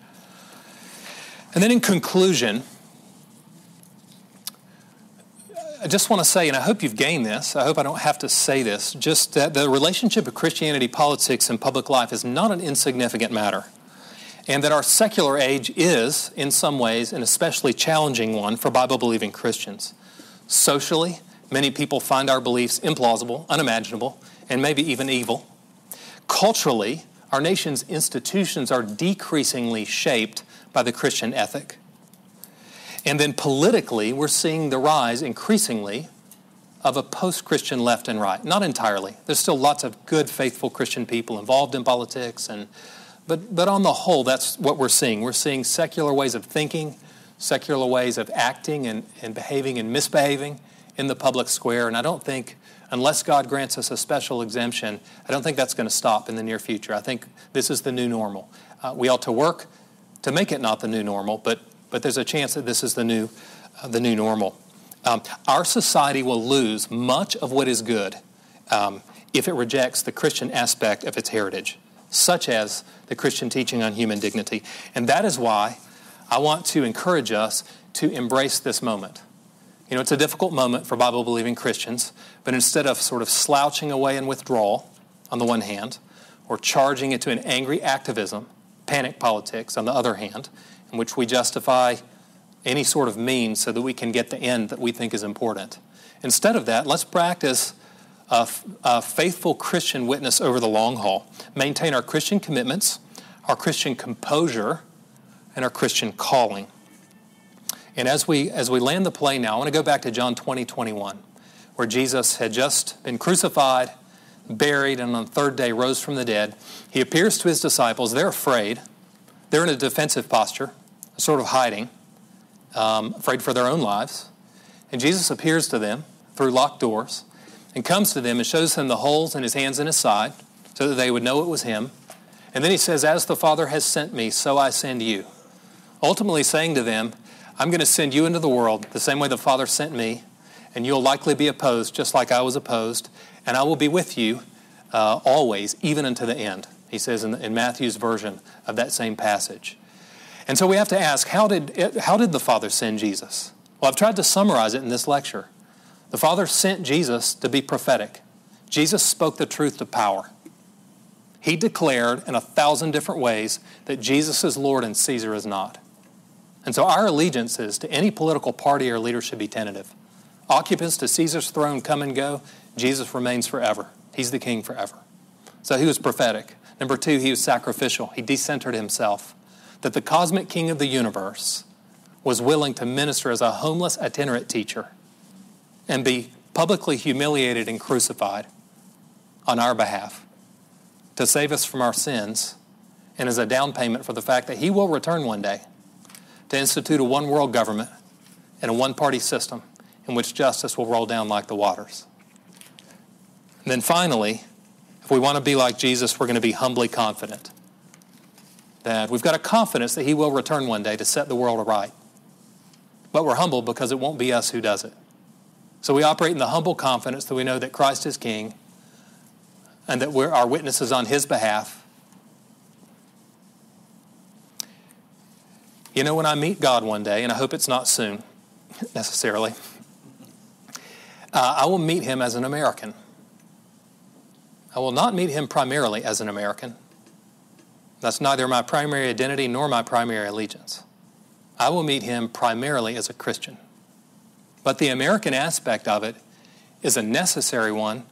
And then in conclusion, I just want to say, and I hope you've gained this, I hope I don't have to say this, just that the relationship of Christianity, politics, and public life is not an insignificant matter. And that our secular age is, in some ways, an especially challenging one for Bible-believing Christians. Socially, many people find our beliefs implausible, unimaginable, and maybe even evil. Culturally, our nation's institutions are decreasingly shaped by the Christian ethic. And then politically, we're seeing the rise increasingly of a post-Christian left and right. Not entirely. There's still lots of good, faithful Christian people involved in politics. But on the whole, that's what we're seeing. We're seeing secular ways of thinking, secular ways of acting and behaving and misbehaving in the public square. And I don't think, unless God grants us a special exemption, I don't think that's going to stop in the near future. I think this is the new normal. We ought to work to make it not the new normal, but there's a chance that this is the new normal. Our society will lose much of what is good if it rejects the Christian aspect of its heritage, such as the Christian teaching on human dignity. And that is why I want to encourage us to embrace this moment. You know, it's a difficult moment for Bible-believing Christians, but instead of sort of slouching away in withdrawal on the one hand, or charging into an angry activism, panic politics on the other hand, in which we justify any sort of means so that we can get the end that we think is important. Instead of that, let's practice a faithful Christian witness over the long haul. Maintain our Christian commitments, our Christian composure, and our Christian calling. And as we land the plane now, I want to go back to John 20:21, where Jesus had just been crucified, buried, and on the third day rose from the dead. He appears to his disciples. They're afraid. They're in a defensive posture, sort of hiding, afraid for their own lives. And Jesus appears to them through locked doors and comes to them and shows them the holes in his hands and his side so that they would know it was him. And then he says, "As the Father has sent me, so I send you." Ultimately saying to them, I'm going to send you into the world the same way the Father sent me, and you'll likely be opposed just like I was opposed, and I will be with you always, even unto the end, he says in Matthew's version of that same passage. And so we have to ask, how did the Father send Jesus? Well, I've tried to summarize it in this lecture. The Father sent Jesus to be prophetic. Jesus spoke the truth to power. He declared in 1,000 different ways that Jesus is Lord and Caesar is not. And so our allegiances to any political party or leader should be tentative. Occupants to Caesar's throne come and go. Jesus remains forever. He's the king forever. So he was prophetic. Number two, he was sacrificial. He decentered himself. That the cosmic king of the universe was willing to minister as a homeless itinerant teacher and be publicly humiliated and crucified on our behalf to save us from our sins and as a down payment for the fact that he will return one day to institute a one-world government and a one-party system in which justice will roll down like the waters. And then finally, if we want to be like Jesus, we're going to be humbly confident that we've got a confidence that he will return one day to set the world aright. But we're humble because it won't be us who does it. So we operate in the humble confidence that we know that Christ is king and that we're our witnesses on his behalf. You know, when I meet God one day, and I hope it's not soon, necessarily, I will meet him as an American. I will not meet him primarily as an American. That's neither my primary identity nor my primary allegiance. I will meet him primarily as a Christian. But the American aspect of it is a necessary one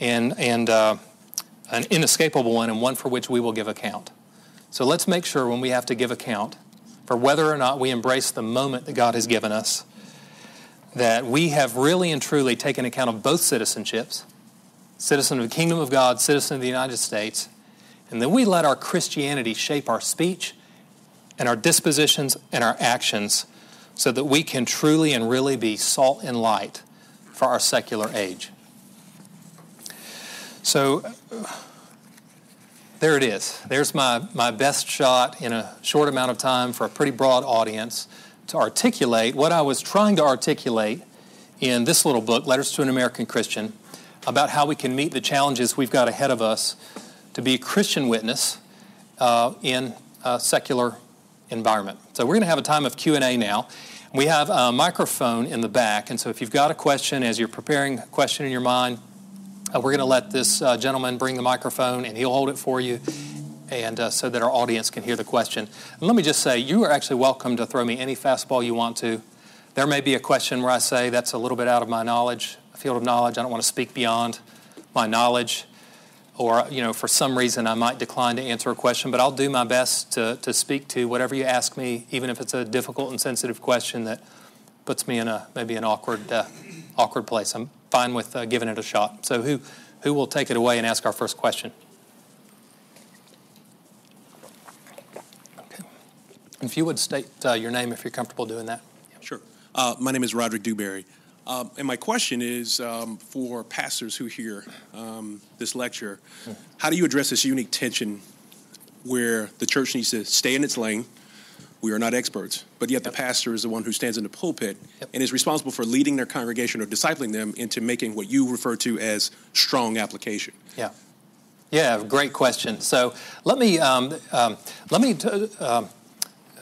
and an inescapable one, and one for which we will give account. So let's make sure when we have to give account for whether or not we embrace the moment that God has given us, that we have really and truly taken account of both citizenships, citizen of the kingdom of God, citizen of the United States, and that we let our Christianity shape our speech and our dispositions and our actions so that we can truly and really be salt and light for our secular age. So there it is. There's my best shot in a short amount of time for a pretty broad audience to articulate what I was trying to articulate in this little book, Letters to an American Christian, about how we can meet the challenges we've got ahead of us to be a Christian witness in a secular environment. So we're going to have a time of Q&A now. We have a microphone in the back, and so if you've got a question, as you're preparing a question in your mind, we're going to let this gentleman bring the microphone, and he'll hold it for you, and so that our audience can hear the question. And let me just say, you are actually welcome to throw me any fastball you want to. There may be a question where I say that's a little bit out of my knowledge, field of knowledge. I don't want to speak beyond my knowledge. or for some reason I might decline to answer a question, but I'll do my best to speak to whatever you ask me, even if it's a difficult and sensitive question that puts me in maybe an awkward place. I'm fine with giving it a shot. So who will take it away and ask our first question? Okay. If you would state your name if you're comfortable doing that. Sure. My name is Roderick Dewberry. And my question is for pastors who hear this lecture, how do you address this unique tension where the church needs to stay in its lane? We are not experts, but yet the pastor is the one who stands in the pulpit and is responsible for leading their congregation or discipling them into making what you refer to as strong application. Yeah, great question. So let me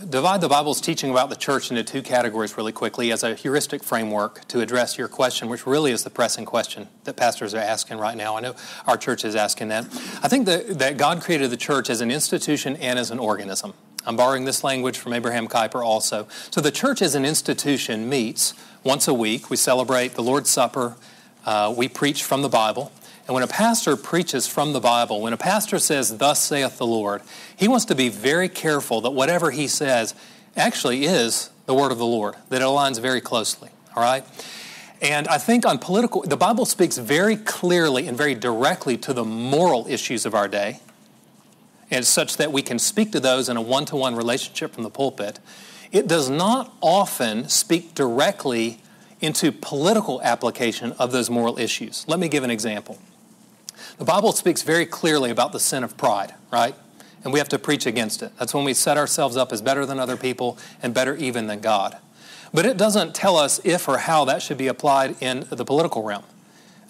divide the Bible's teaching about the church into two categories really quickly as a heuristic framework to address your question, which really is the pressing question that pastors are asking right now. I know our church is asking that. I think that God created the church as an institution and as an organism. I'm borrowing this language from Abraham Kuyper also. So the church as an institution meets once a week. We celebrate the Lord's Supper. We preach from the Bible. And when a pastor preaches from the Bible, when a pastor says, "Thus saith the Lord," he wants to be very careful that whatever he says actually is the word of the Lord, that it aligns very closely, all right? And I think the Bible speaks very clearly and very directly to the moral issues of our day, and such that we can speak to those in a one-to-one relationship from the pulpit. It does not often speak directly into political application of those moral issues. Let me give an example. The Bible speaks very clearly about the sin of pride, right? And we have to preach against it. That's when we set ourselves up as better than other people and better even than God. But it doesn't tell us if or how that should be applied in the political realm.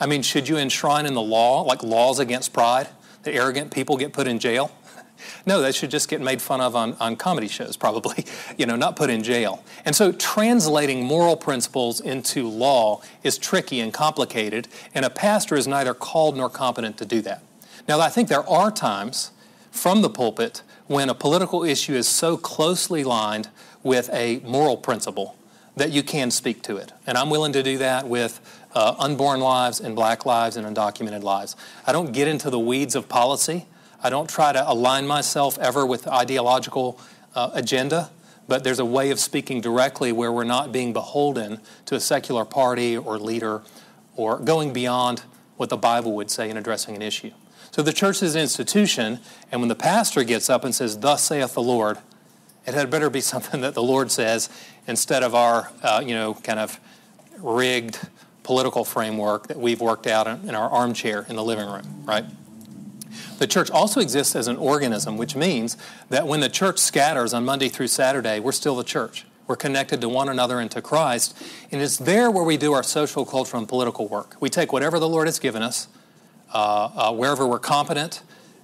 I mean, should you enshrine in the law, like laws against pride, that arrogant people get put in jail? No, they should just get made fun of on comedy shows, probably, not put in jail. And so translating moral principles into law is tricky and complicated, and a pastor is neither called nor competent to do that. Now, I think there are times from the pulpit when a political issue is so closely lined with a moral principle that you can speak to it. And I'm willing to do that with unborn lives and black lives and undocumented lives. I don't get into the weeds of policy. I don't try to align myself ever with the ideological agenda, but there's a way of speaking directly where we're not being beholden to a secular party or leader or going beyond what the Bible would say in addressing an issue. So the church is an institution, and when the pastor gets up and says, "Thus saith the Lord," it had better be something that the Lord says instead of our, kind of rigged political framework that we've worked out in our armchair in the living room, right? The church also exists as an organism, which means that when the church scatters on Monday through Saturday, we're still the church. We're connected to one another and to Christ, and it's there where we do our social, cultural, and political work. We take whatever the Lord has given us, wherever we're competent,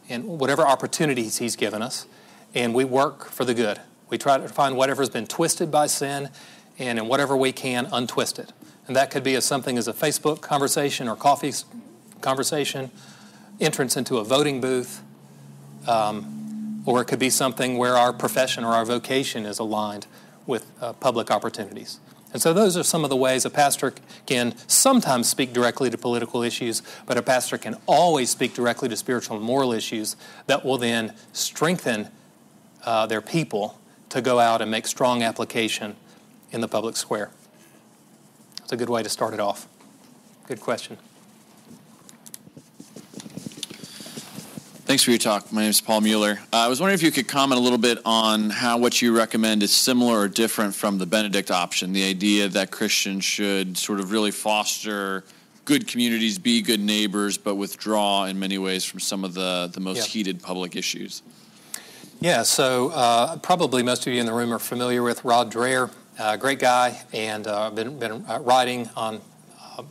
and whatever opportunities He's given us, and we work for the good. We try to find whatever's been twisted by sin, and in whatever we can, untwist it. And that could be something as a Facebook conversation or coffee conversation, entrance into a voting booth, or it could be something where our profession or our vocation is aligned with public opportunities. And so those are some of the ways a pastor can sometimes speak directly to political issues, but a pastor can always speak directly to spiritual and moral issues that will then strengthen their people to go out and make strong application in the public square. It's a good way to start it off. Good question. Thanks for your talk. My name is Paul Mueller. I was wondering if you could comment a little bit on how what you recommend is similar or different from the Benedict option, the idea that Christians should sort of really foster good communities, be good neighbors, but withdraw in many ways from some of the most heated public issues. Yeah, so probably most of you in the room are familiar with Rod Dreher, great guy, and been writing on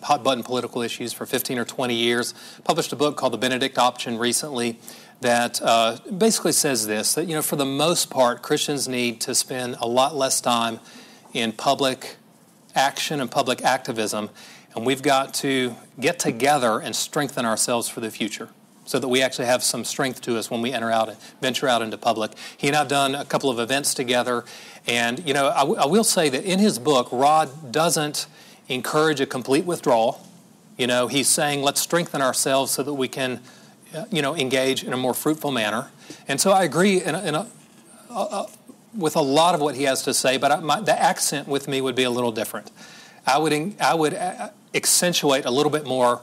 hot-button political issues for 15 or 20 years. Published a book called The Benedict Option recently that basically says this, that, for the most part, Christians need to spend a lot less time in public action and public activism, and we've got to get together and strengthen ourselves for the future so that we actually have some strength to us when we venture out into public. He and I have done a couple of events together, and, I will say that in his book, Rod doesn't encourage a complete withdrawal. He's saying let's strengthen ourselves so that we can engage in a more fruitful manner. And so I agree with a lot of what he has to say, but the accent with me would be a little different. I would accentuate a little bit more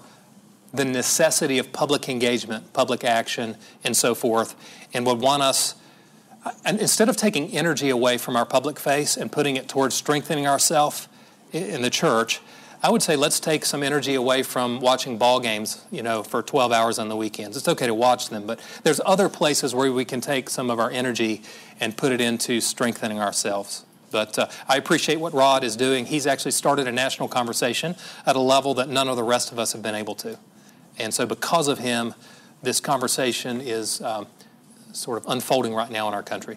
the necessity of public engagement, public action, and so forth, and would want us, and instead of taking energy away from our public face and putting it towards strengthening ourselves in the church, I would say let's take some energy away from watching ball games, for 12 hours on the weekends. It's okay to watch them, but there's other places where we can take some of our energy and put it into strengthening ourselves. But I appreciate what Rod is doing. He's actually started a national conversation at a level that none of the rest of us have been able to. And so because of him, this conversation is sort of unfolding right now in our country.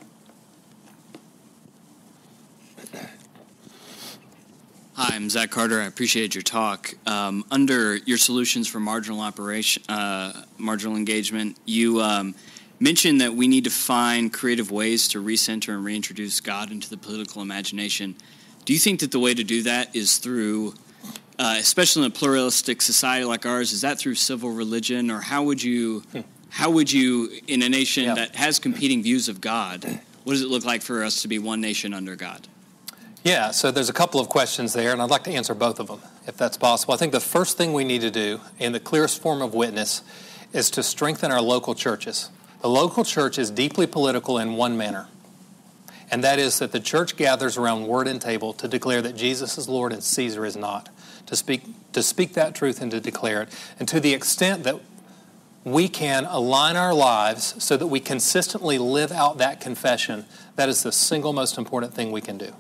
Hi, I'm Zach Carter. I appreciate your talk. Under your solutions for marginal engagement, you mentioned that we need to find creative ways to recenter and reintroduce God into the political imagination. Do you think that the way to do that is through, especially in a pluralistic society like ours, is that through civil religion, or how would you, in a nation that has competing views of God, what does it look like for us to be one nation under God? Yeah, so there's a couple of questions there, and I'd like to answer both of them, if that's possible. I think the first thing we need to do, in the clearest form of witness, is to strengthen our local churches. The local church is deeply political in one manner, and that is that the church gathers around word and table to declare that Jesus is Lord and Caesar is not, to speak that truth and to declare it. And to the extent that we can align our lives so that we consistently live out that confession, that is the single most important thing we can do.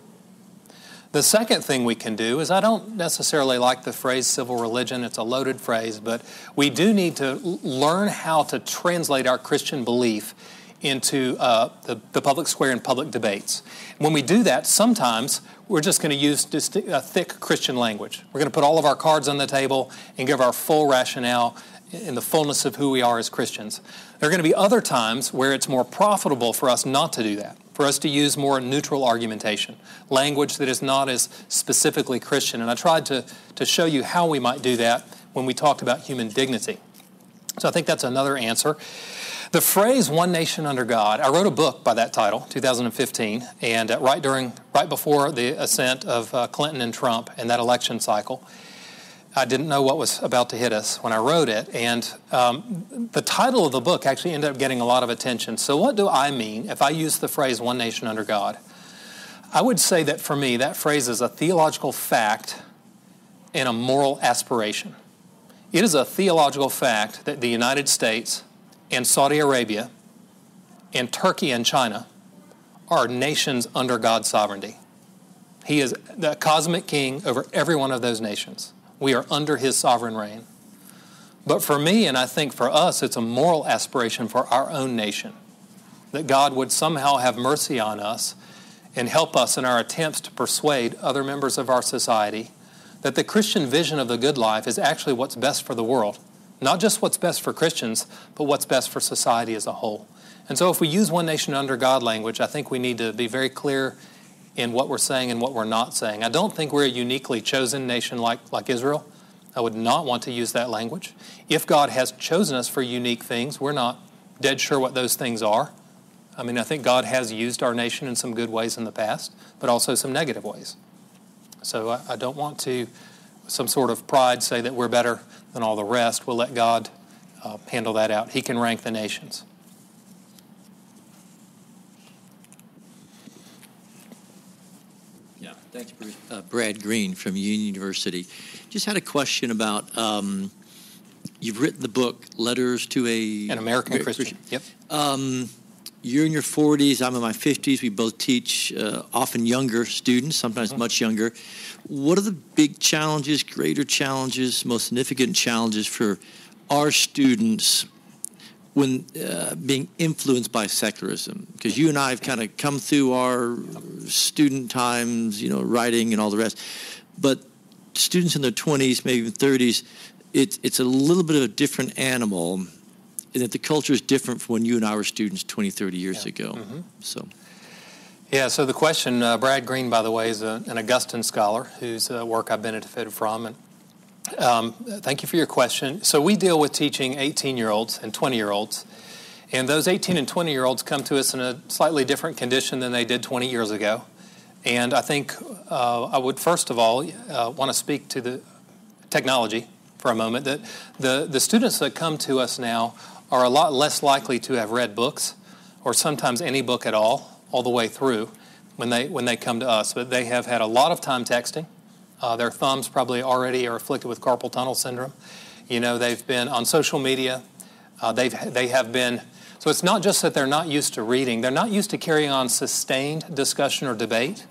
The second thing we can do is, I don't necessarily like the phrase civil religion. It's a loaded phrase, but we do need to learn how to translate our Christian belief into the public square and public debates. When we do that, sometimes we're just going to use thick Christian language. We're going to put all of our cards on the table and give our full rationale in the fullness of who we are as Christians. There are going to be other times where it's more profitable for us not to do that, for us to use more neutral argumentation, language that is not as specifically Christian. And I tried to show you how we might do that when we talked about human dignity. So I think that's another answer. The phrase "one nation under God," I wrote a book by that title, 2015, and right before the ascent of Clinton and Trump in that election cycle. I didn't know what was about to hit us when I wrote it, and the title of the book actually ended up getting a lot of attention. So what do I mean if I use the phrase "one nation under God"? I would say that for me, that phrase is a theological fact and a moral aspiration. It is a theological fact that the United States and Saudi Arabia and Turkey and China are nations under God's sovereignty. He is the cosmic king over every one of those nations. We are under his sovereign reign. But for me, and I think for us, it's a moral aspiration for our own nation, that God would somehow have mercy on us and help us in our attempts to persuade other members of our society that the Christian vision of the good life is actually what's best for the world. Not just what's best for Christians, but what's best for society as a whole. And so if we use "one nation under God" language, I think we need to be very clear in what we're saying and what we're not saying. I don't think we're a uniquely chosen nation like Israel. I would not want to use that language. If God has chosen us for unique things, we're not dead sure what those things are. I mean, I think God has used our nation in some good ways in the past, but also some negative ways. So I don't want to, some sort of pride, say that we're better than all the rest. We'll let God handle that out. He can rank the nations. Thanks, Bruce. Brad Green from Union University. Just had a question about, you've written the book, Letters to An American Christian. Yep. You're in your 40s, I'm in my 50s. We both teach often younger students, sometimes much younger. What are the big challenges, greater challenges, most significant challenges for our students when being influenced by secularism? Because you and I have kind of come through our student times, writing and all the rest. But students in their 20s, maybe even 30s, it's a little bit of a different animal, and that the culture is different from when you and I were students 20, 30 years ago. So the question, Brad Green, by the way, is an Augustine scholar whose work I've benefited from. And Thank you for your question. So we deal with teaching 18-year-olds and 20-year-olds. And those 18 and 20-year-olds come to us in a slightly different condition than they did 20 years ago. And I think I would first of all want to speak to the technology for a moment. That the students that come to us now are a lot less likely to have read books, or sometimes any book at all the way through when they come to us. But they have had a lot of time texting. Their thumbs probably already are afflicted with carpal tunnel syndrome. You know, they've been on social media. They have been. So it's not just that they're not used to reading. They're not used to carrying on sustained discussion or debate.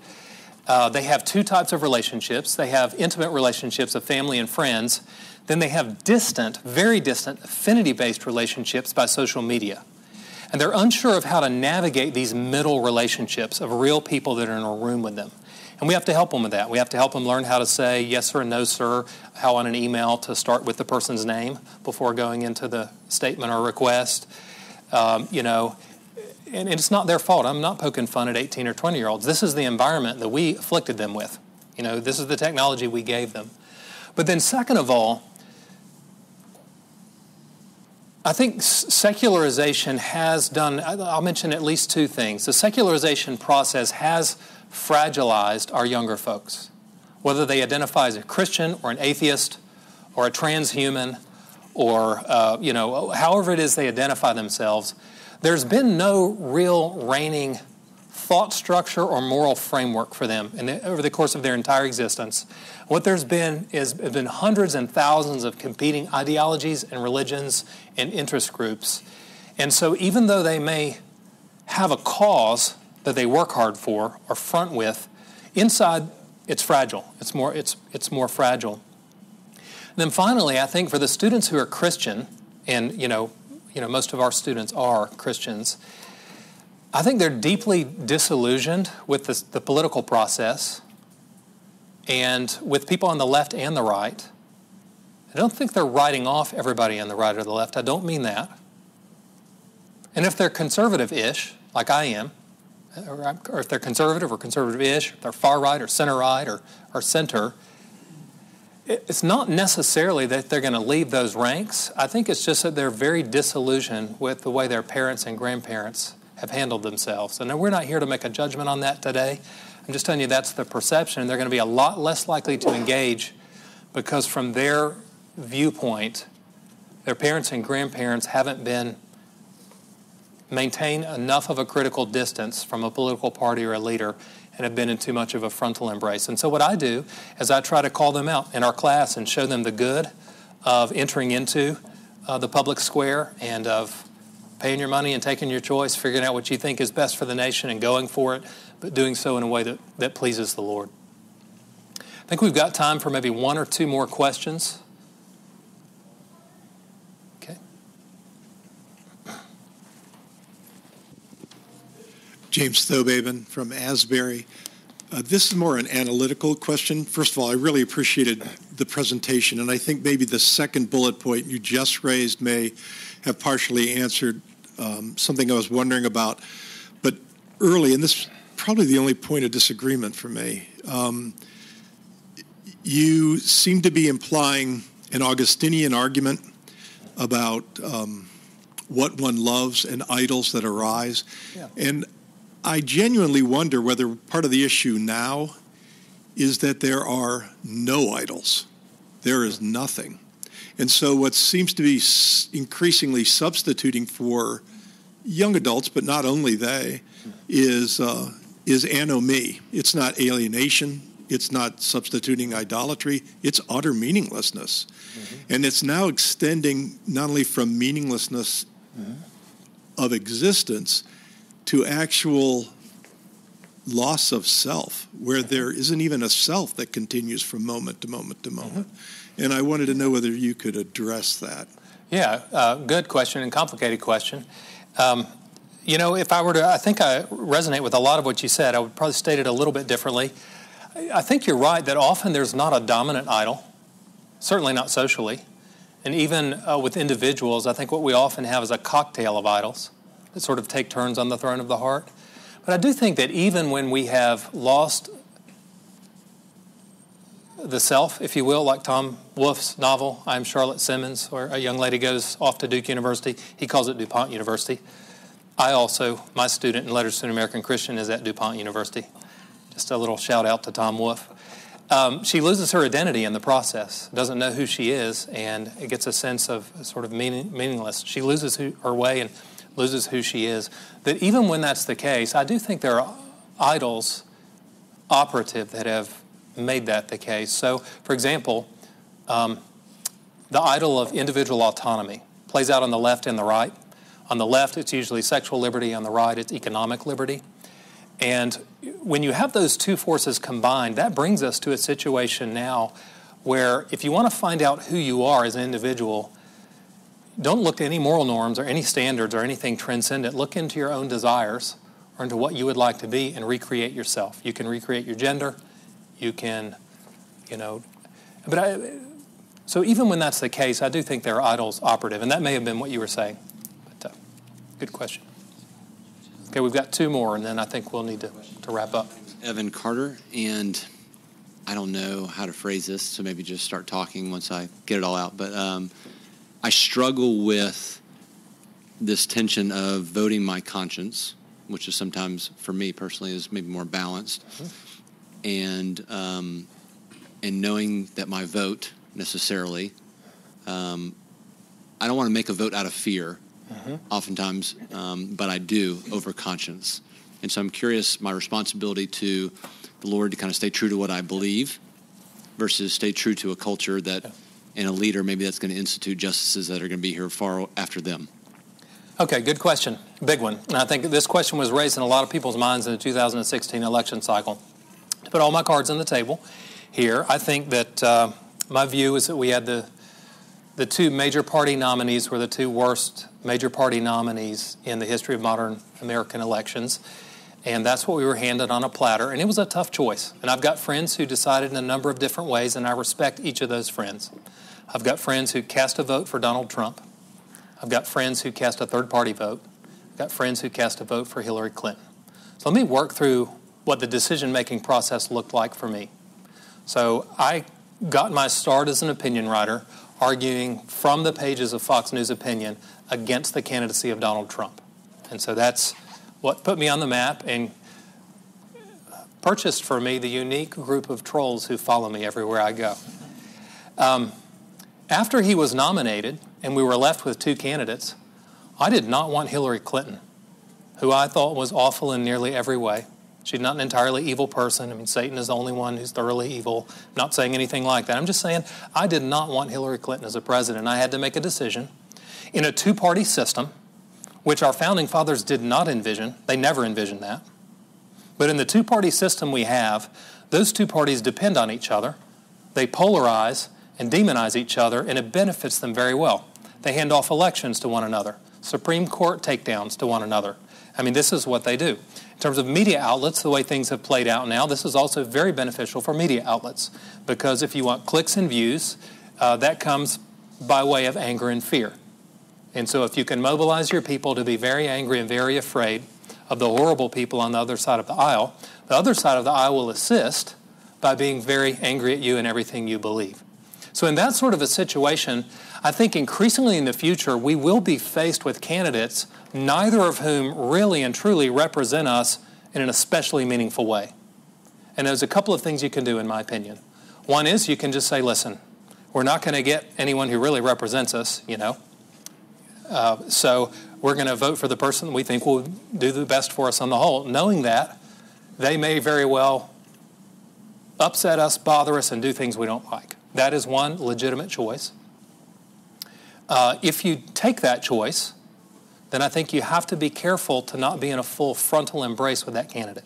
They have two types of relationships. They have intimate relationships of family and friends. Then they have distant, very distant, affinity-based relationships by social media. And they're unsure of how to navigate these middle relationships of real people that are in a room with them. And we have to help them with that. We have to help them learn how to say yes sir, no sir, how on an email to start with the person's name before going into the statement or request. And it's not their fault. I'm not poking fun at 18 or 20-year-olds. This is the environment that we afflicted them with. You know, this is the technology we gave them. But then second of all, I think secularization has done, I'll mention at least two things. The secularization process has fragilized our younger folks, whether they identify as a Christian or an atheist or a transhuman or, however it is they identify themselves. There's been no real reigning thought structure or moral framework for them over the course of their entire existence. What there's been has been hundreds and thousands of competing ideologies and religions and interest groups. And so even though they may have a cause that they work hard for or front with, inside it's fragile. It's more fragile. And then finally, I think for the students who are Christian, and most of our students are Christians, I think they're deeply disillusioned with the political process and with people on the left and the right. I don't think they're writing off everybody on the right or the left. I don't mean that. And if they're conservative-ish, like I am, or if they're conservative or conservative-ish, if they're far right or center right or center, it's not necessarily that they're going to leave those ranks. I think it's just that they're very disillusioned with the way their parents and grandparents have handled themselves. And we're not here to make a judgment on that today. I'm just telling you that's the perception. They're going to be a lot less likely to engage because from their viewpoint, their parents and grandparents haven't been maintain enough of a critical distance from a political party or a leader and have been in too much of a frontal embrace. And so what I do is I try to call them out in our class and show them the good of entering into the public square and of paying your money and taking your choice, figuring out what you think is best for the nation and going for it, but doing so in a way that pleases the Lord. I think we've got time for maybe one or two more questions. Okay. James Thobaben from Asbury. This is more an analytical question. First of all, I really appreciated the presentation, and I think maybe the second bullet point you just raised may have partially answered something I was wondering about. But early, and this is probably the only point of disagreement for me, you seem to be implying an Augustinian argument about what one loves and idols that arise. Yeah. And I genuinely wonder whether part of the issue now is that there are no idols. There is nothing. And so what seems to be increasingly substituting for young adults, but not only they, is anomie. It's not alienation. It's not substituting idolatry. It's utter meaninglessness. Mm-hmm. And it's now extending not only from meaninglessness of existence to actual loss of self, where there isn't even a self that continues from moment to moment to moment. Mm-hmm. And I wanted to know whether you could address that. Yeah, good question and complicated question. If I were to, I think I resonate with a lot of what you said. I would probably state it a little bit differently. I think you're right that often there's not a dominant idol, certainly not socially. And even with individuals, I think what we often have is a cocktail of idols that sort of take turns on the throne of the heart. But I do think that even when we have lost the self, if you will, like Tom Wolfe's novel, I'm Charlotte Simmons, where a young lady goes off to Duke University. He calls it DuPont University. My student in Letters to an American Christian is at DuPont University. Just a little shout out to Tom Wolfe. She loses her identity in the process, doesn't know who she is, and it gets a sense of sort of meaningless. She loses her way and loses who she is. That even when that's the case, I do think there are idols operative that have made that the case. So, for example, the idol of individual autonomy plays out on the left and the right. On the left, it's usually sexual liberty. On the right, it's economic liberty. And when you have those two forces combined, that brings us to a situation now where if you want to find out who you are as an individual, don't look to any moral norms or any standards or anything transcendent. Look into your own desires or into what you would like to be and recreate yourself. You can recreate your gender. You can, so even when that's the case, I do think there are idols operative, and that may have been what you were saying. But good question. Okay, we've got two more, and then I think we'll need to wrap up. Evan Carter, and I don't know how to phrase this, so maybe just start talking once I get it all out. But I struggle with this tension of voting my conscience, which is sometimes, for me personally, is maybe more balanced, and knowing that my vote necessarily, I don't want to make a vote out of fear. Oftentimes, but I do over conscience. And so I'm curious, my responsibility to the Lord to kind of stay true to what I believe versus stay true to a culture that, and a leader maybe that's going to institute justices that are going to be here far after them. Okay, good question. Big one. And I think this question was raised in a lot of people's minds in the 2016 election cycle. To put all my cards on the table here, I think that my view is that we had the two major party nominees were the two worst major party nominees in the history of modern American elections. And that's what we were handed on a platter. And it was a tough choice. And I've got friends who decided in a number of different ways, and I respect each of those friends. I've got friends who cast a vote for Donald Trump. I've got friends who cast a third-party vote. I've got friends who cast a vote for Hillary Clinton. So let me work through what the decision-making process looked like for me. So I got my start as an opinion writer arguing from the pages of Fox News Opinion against the candidacy of Donald Trump. And so that's what put me on the map and purchased for me the unique group of trolls who follow me everywhere I go. After he was nominated and we were left with two candidates, I did not want Hillary Clinton, who I thought was awful in nearly every way. She's not an entirely evil person. I mean, Satan is the only one who's thoroughly evil. I'm not saying anything like that. I'm just saying I did not want Hillary Clinton as a president. I had to make a decision in a two-party system, which our founding fathers did not envision. They never envisioned that. But in the two-party system we have, those two parties depend on each other. They polarize and demonize each other, and it benefits them very well. They hand off elections to one another, Supreme Court takedowns to one another. I mean, this is what they do. In terms of media outlets, the way things have played out now, this is also very beneficial for media outlets because if you want clicks and views, that comes by way of anger and fear. And so if you can mobilize your people to be very angry and very afraid of the horrible people on the other side of the aisle will assist by being very angry at you and everything you believe. So in that sort of a situation, I think increasingly in the future, we will be faced with candidates, neither of whom really and truly represent us in an especially meaningful way. And there's a couple of things you can do, in my opinion. One is you can just say, listen, we're not going to get anyone who really represents us, so we're going to vote for the person we think will do the best for us on the whole, knowing that they may very well upset us, bother us, and do things we don't like. That is one legitimate choice. If you take that choice, then I think you have to be careful to not be in a full frontal embrace with that candidate.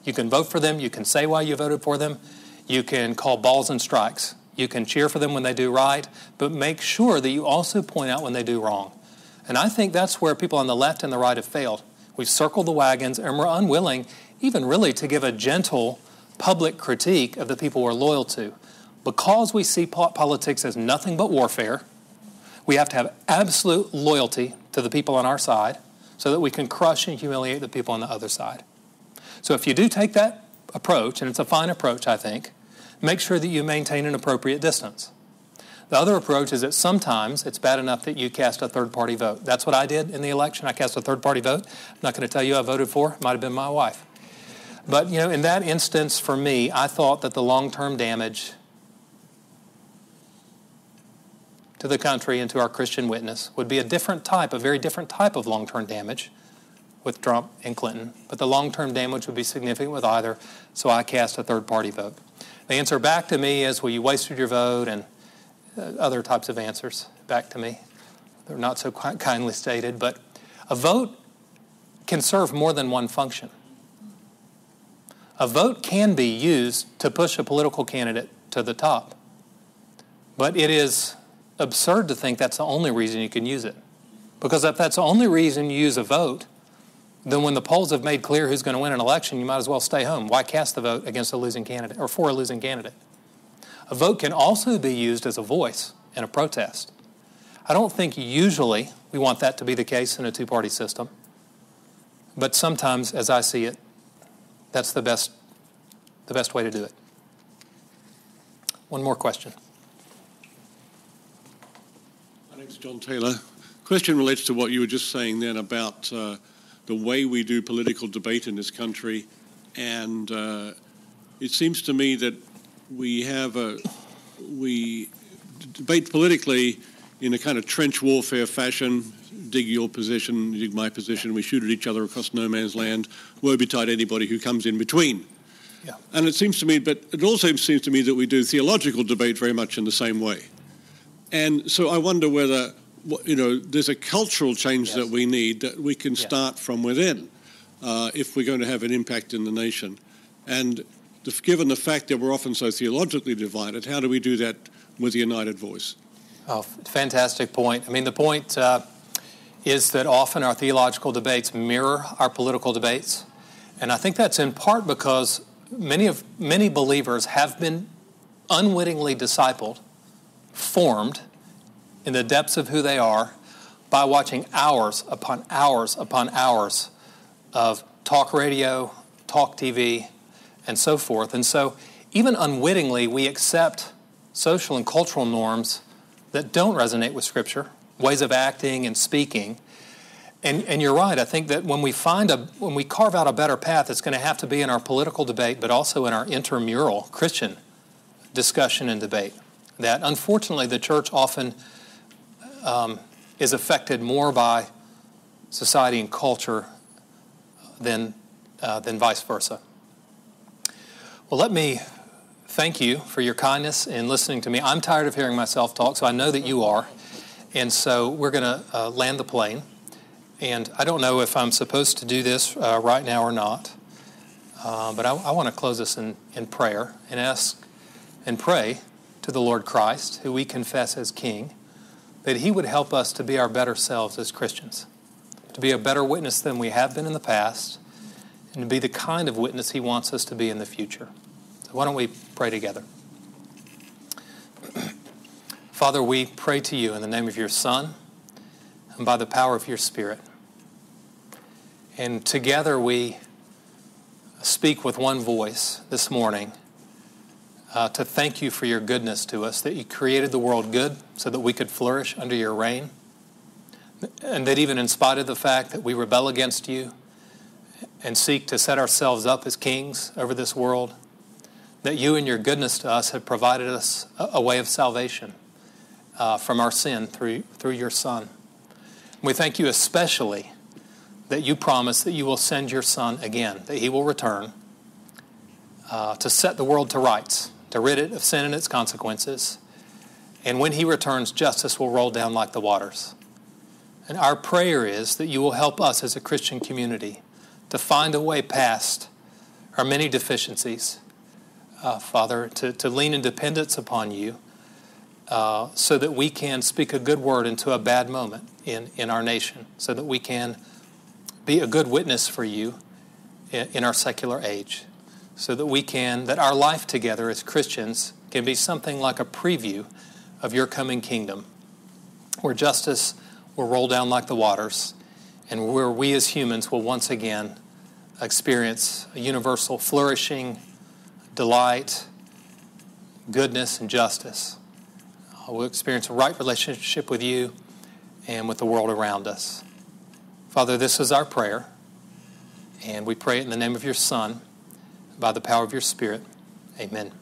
You can vote for them. You can say why you voted for them. You can call balls and strikes. You can cheer for them when they do right, but make sure that you also point out when they do wrong. And I think that's where people on the left and the right have failed. We've circled the wagons, and we're unwilling even really to give a gentle public critique of the people we're loyal to. Because we see politics as nothing but warfare, we have to have absolute loyalty to the people on our side so that we can crush and humiliate the people on the other side. So if you do take that approach, and it's a fine approach, I think, make sure that you maintain an appropriate distance. The other approach is that sometimes it's bad enough that you cast a third-party vote. That's what I did in the election. I cast a third-party vote. I'm not going to tell you I voted for. It might have been my wife. But, in that instance, for me, I thought that the long-term damage to the country and to our Christian witness would be a very different type of long-term damage with Trump and Clinton. But the long-term damage would be significant with either, so I cast a third-party vote. The answer back to me is, well, you wasted your vote, and other types of answers back to me. They're not so kindly stated, but a vote can serve more than one function. A vote can be used to push a political candidate to the top, but it is absurd to think that's the only reason you can use it. Because if that's the only reason you use a vote, then when the polls have made clear who's going to win an election, you might as well stay home. Why cast the vote against a losing candidate or for a losing candidate? A vote can also be used as a voice in a protest. I don't think usually we want that to be the case in a two-party system, but sometimes, as I see it, that's the best way to do it. One more question. My name's John Taylor. Question relates to what you were just saying then about the way we do political debate in this country, and it seems to me that we debate politically in a kind of trench warfare fashion. Dig your position, dig my position. We shoot at each other across no man's land. Woe betide anybody who comes in between. Yeah. And it seems to me, but it also seems to me that we do theological debate very much in the same way. And so I wonder whether, there's a cultural change that we need, that we can start from within if we're going to have an impact in the nation. And given the fact that we're often so theologically divided, how do we do that with a united voice? Oh, fantastic point. I mean, the point is that often our theological debates mirror our political debates. And I think that's in part because many believers have been unwittingly discipled, formed in the depths of who they are by watching hours upon hours upon hours of talk radio, talk TV, and so forth. And so even unwittingly, we accept social and cultural norms that don't resonate with Scripture, ways of acting and speaking. And you're right. I think that when we carve out a better path, it's going to have to be in our political debate, but also in our intramural Christian discussion and debate. That unfortunately the church often is affected more by society and culture than vice versa. Well, let me thank you for your kindness in listening to me. I'm tired of hearing myself talk, so I know that you are. And so we're going to land the plane. And I don't know if I'm supposed to do this right now or not, but I want to close this in prayer and ask and pray to the Lord Christ, who we confess as King, that He would help us to be our better selves as Christians, to be a better witness than we have been in the past, and to be the kind of witness He wants us to be in the future. So why don't we pray together? Father, we pray to you in the name of your Son and by the power of your Spirit. And together we speak with one voice this morning to thank you for your goodness to us, that you created the world good so that we could flourish under your reign, and that even in spite of the fact that we rebel against you and seek to set ourselves up as kings over this world, that you in your goodness to us have provided us a way of salvation from our sin through your Son. We thank you especially that you promise that you will send your Son again, that he will return to set the world to rights, to rid it of sin and its consequences. And when he returns, justice will roll down like the waters. And our prayer is that you will help us as a Christian community to find a way past our many deficiencies, Father, to lean in dependence upon you so that we can speak a good word into a bad moment in our nation, so that we can be a good witness for you in our secular age, so that our life together as Christians can be something like a preview of your coming kingdom, where justice will roll down like the waters, and where we as humans will once again experience a universal flourishing, delight, goodness, and justice. We'll experience a right relationship with you and with the world around us. Father, this is our prayer, and we pray it in the name of your Son, by the power of your Spirit. Amen.